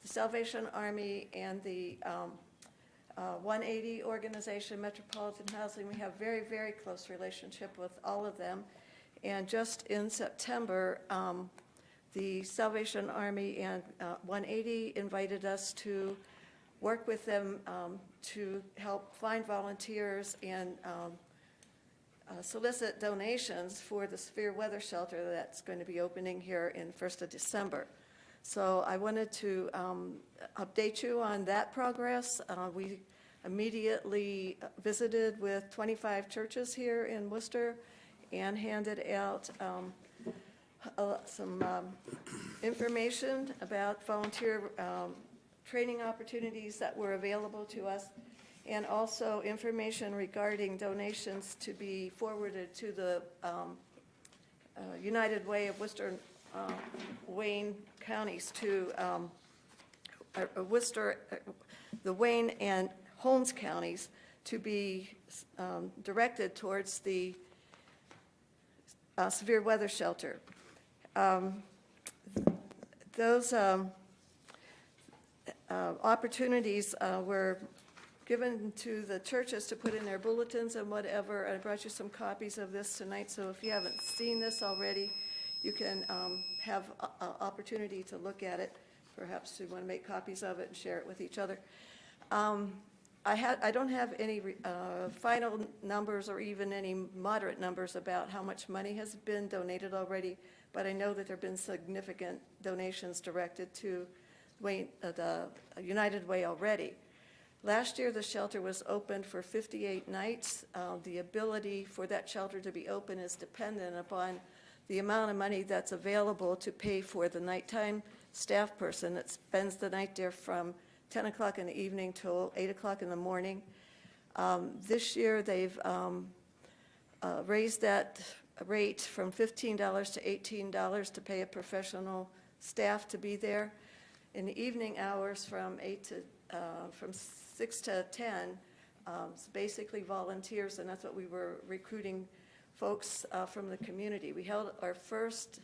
Salvation Army and the 180 organization, Metropolitan Housing. We have very, very close relationship with all of them. And just in September, the Salvation Army and 180 invited us to work with them to help find volunteers and solicit donations for the severe weather shelter that's going to be opening here in 1st of December. So I wanted to update you on that progress. We immediately visited with 25 churches here in Worcester and handed out some information about volunteer training opportunities that were available to us, and also information regarding donations to be forwarded to the United Way of Worcester, Wayne counties to Worcester, the Wayne and Holmes counties to be directed towards the severe weather shelter. Those opportunities were given to the churches to put in their bulletins and whatever. I brought you some copies of this tonight, so if you haven't seen this already, you can have an opportunity to look at it. Perhaps you want to make copies of it and share it with each other. I don't have any final numbers or even any moderate numbers about how much money has been donated already, but I know that there have been significant donations directed to the United Way already. Last year, the shelter was open for 58 nights. The ability for that shelter to be open is dependent upon the amount of money that's available to pay for the nighttime staff person that spends the night there from 10 o'clock in the evening till 8 o'clock in the morning. This year, they've raised that rate from $15 to $18 to pay a professional staff to be there. In the evening hours from 6 to 10, it's basically volunteers, and that's what we were recruiting folks from the community. We held our first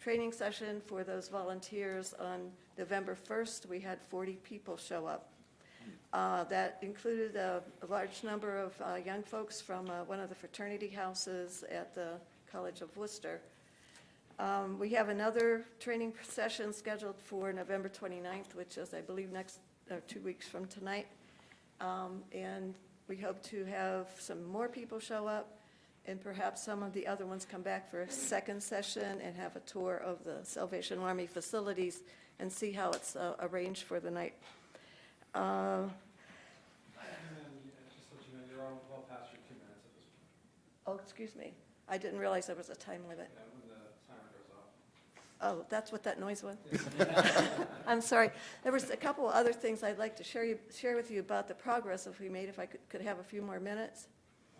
training session for those volunteers on November 1st. We had 40 people show up. That included a large number of young folks from one of the fraternity houses at the College of Worcester. We have another training session scheduled for November 29th, which is, I believe, next 2 weeks from tonight. And we hope to have some more people show up and perhaps some of the other ones come back for a second session and have a tour of the Salvation Army facilities and see how it's arranged for the night. Just let you know, you're all well past your 2 minutes at this point. Oh, excuse me. I didn't realize there was a time limit. Yeah, when the timer goes off. Oh, that's what that noise was? I'm sorry. There was a couple of other things I'd like to share with you about the progress if we made, if I could have a few more minutes.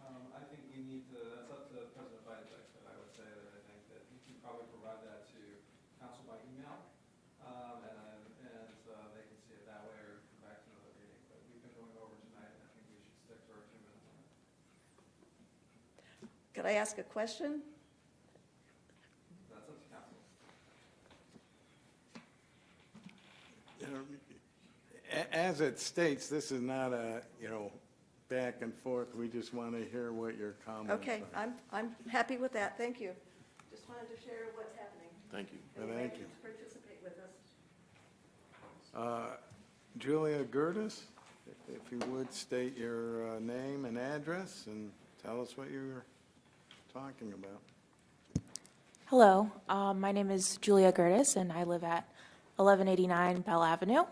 I think we need to, that's up to President Biden, but I would say that I think that you can probably provide that to council by email, and they can see it that way or come back to another meeting. But we've been going over tonight, and I think we should stick to our 2 minute limit. Could I ask a question? That's up to council. As it states, this is not a, back and forth. We just want to hear what your comments are. Okay, I'm happy with that. Thank you. Just wanted to share what's happening. Thank you. And Thank you. to participate with us. Julia Gertis, if you would state your name and address and tell us what you're talking about. Hello, my name is Julia Gertis, and I live at 1189 Bell Avenue.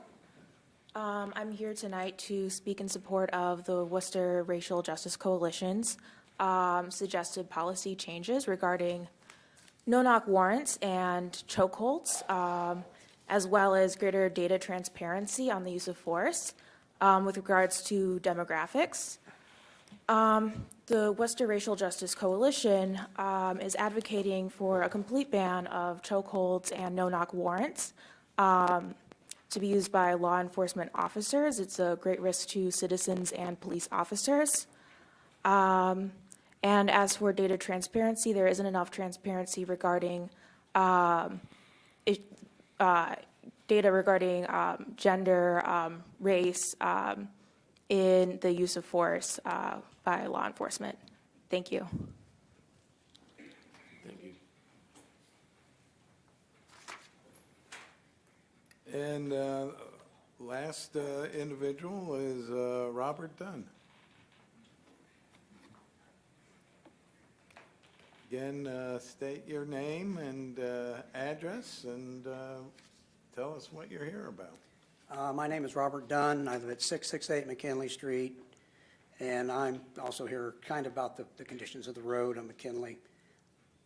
I'm here tonight to speak in support of the Worcester Racial Justice Coalition's suggested policy changes regarding no-knock warrants and chokeholds, as well as greater data transparency on the use of force with regards to demographics. The Worcester Racial Justice Coalition is advocating for a complete ban of chokeholds and no-knock warrants to be used by law enforcement officers. It's a great risk to citizens and police officers. And as for data transparency, there isn't enough transparency regarding data regarding gender, race, in the use of force by law enforcement. Thank you. Thank you. And last individual is Robert Dunn. Again, state your name and address and tell us what you're here about. My name is Robert Dunn. I live at 668 McKinley Street, and I'm also here kind of about the conditions of the road on McKinley.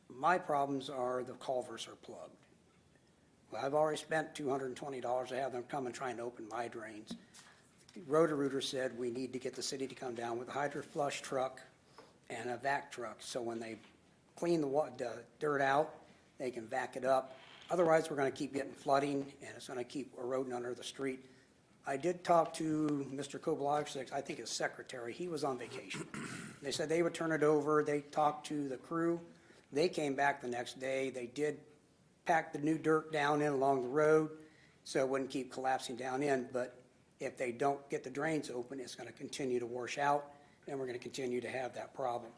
My problems are the culverts are plugged. Well, I've already spent $220 to have them come and try and open my drains. Roto-Rooter said we need to get the city to come down with a hydro flush truck and a vac truck, so when they clean the dirt out, they can vac it up. Otherwise, we're going to keep getting flooding, and it's going to keep eroding under the street. I did talk to Mr. Koblowicz's, I think his secretary. He was on vacation. They said they would turn it over. They talked to the crew. They came back the next day. They did pack the new dirt down in along the road so it wouldn't keep collapsing down in. But if they don't get the drains open, it's going to continue to wash out, and we're going to continue to have that problem.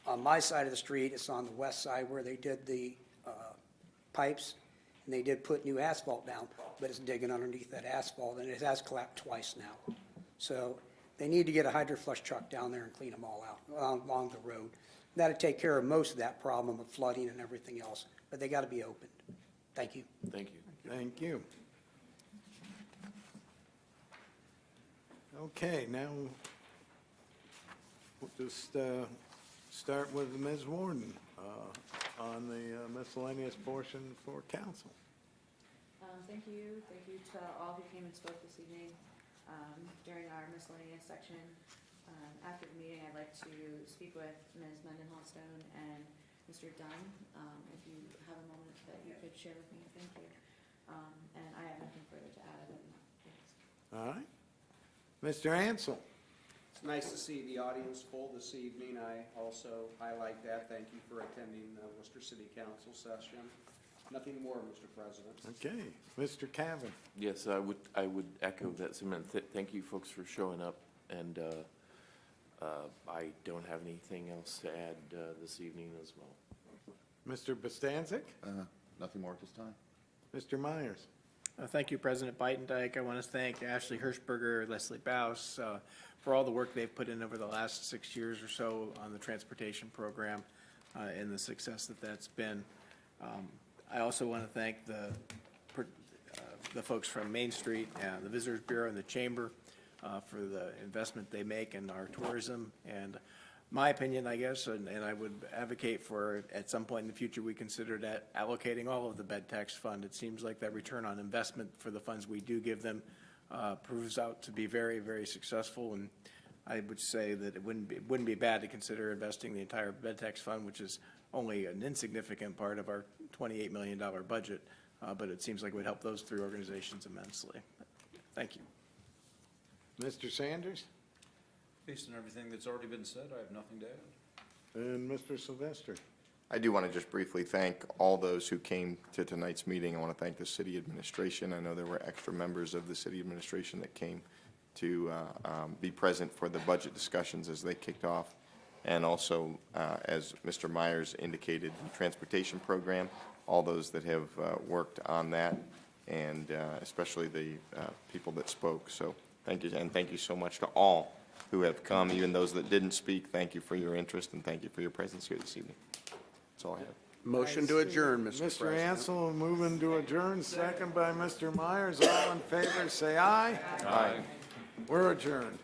On my side of the street, it's on the west side where they did the pipes. And they did put new asphalt down, but it's digging underneath that asphalt, and it has collapsed twice now. So they need to get a hydro flush truck down there and clean them all out along the road. That'd take care of most of that problem of flooding and everything else, but they got to be opened. Thank you. Thank you. Thank you. Okay, now we'll just start with Ms. Warden on the miscellaneous portion for council. Thank you. Thank you to all who came and spoke this evening during our miscellaneous section. After the meeting, I'd like to speak with Ms. Mendenhall-Stone and Mr. Dunn. If you have a moment that you could share with me, thank you. And I have nothing further to add other than that. Thanks. All right. Mr. Ansel. It's nice to see the audience full this evening. I also highlight that. Thank you for attending the Worcester City Council session. Nothing more, Mr. President. Okay. Mr. Cavan. Yes, I would echo that sentiment. Thank you, folks, for showing up, and I don't have anything else to add this evening as well. Mr. Bostancic. Nothing more at this time. Mr. Myers. Thank you, President Beitendijk. I want to thank Ashley Hirschberger, Leslie Baus, for all the work they've put in over the last 6 years or so on the transportation program. and the success that that's been. I also want to thank the folks from Main Street, the Visitors Bureau and the Chamber for the investment they make in our tourism. And my opinion, I guess, and I would advocate for, at some point in the future, we consider that allocating all of the bed tax fund. It seems like that return on investment for the funds we do give them proves out to be very, very successful. And I would say that it wouldn't be bad to consider investing the entire bed tax fund, which is only an insignificant part of our $28 million budget, but it seems like it would help those three organizations immensely. Thank you. Mr. Sanders? Based on everything that's already been said, I have nothing to add. And Mr. Sylvester? I do want to just briefly thank all those who came to tonight's meeting. I want to thank the city administration. I know there were extra members of the city administration that came to be present for the budget discussions as they kicked off. And also, as Mr. Myers indicated, the transportation program, all those that have worked on that, and especially the people that spoke. So thank you, and thank you so much to all who have come, even those that didn't speak. Thank you for your interest, and thank you for your presence here this evening. That's all I have. Motion to adjourn, Mr. President. Mr. Ansel, moving to adjourn, second by Mr. Myers. All in favor, say aye. Aye. We're adjourned.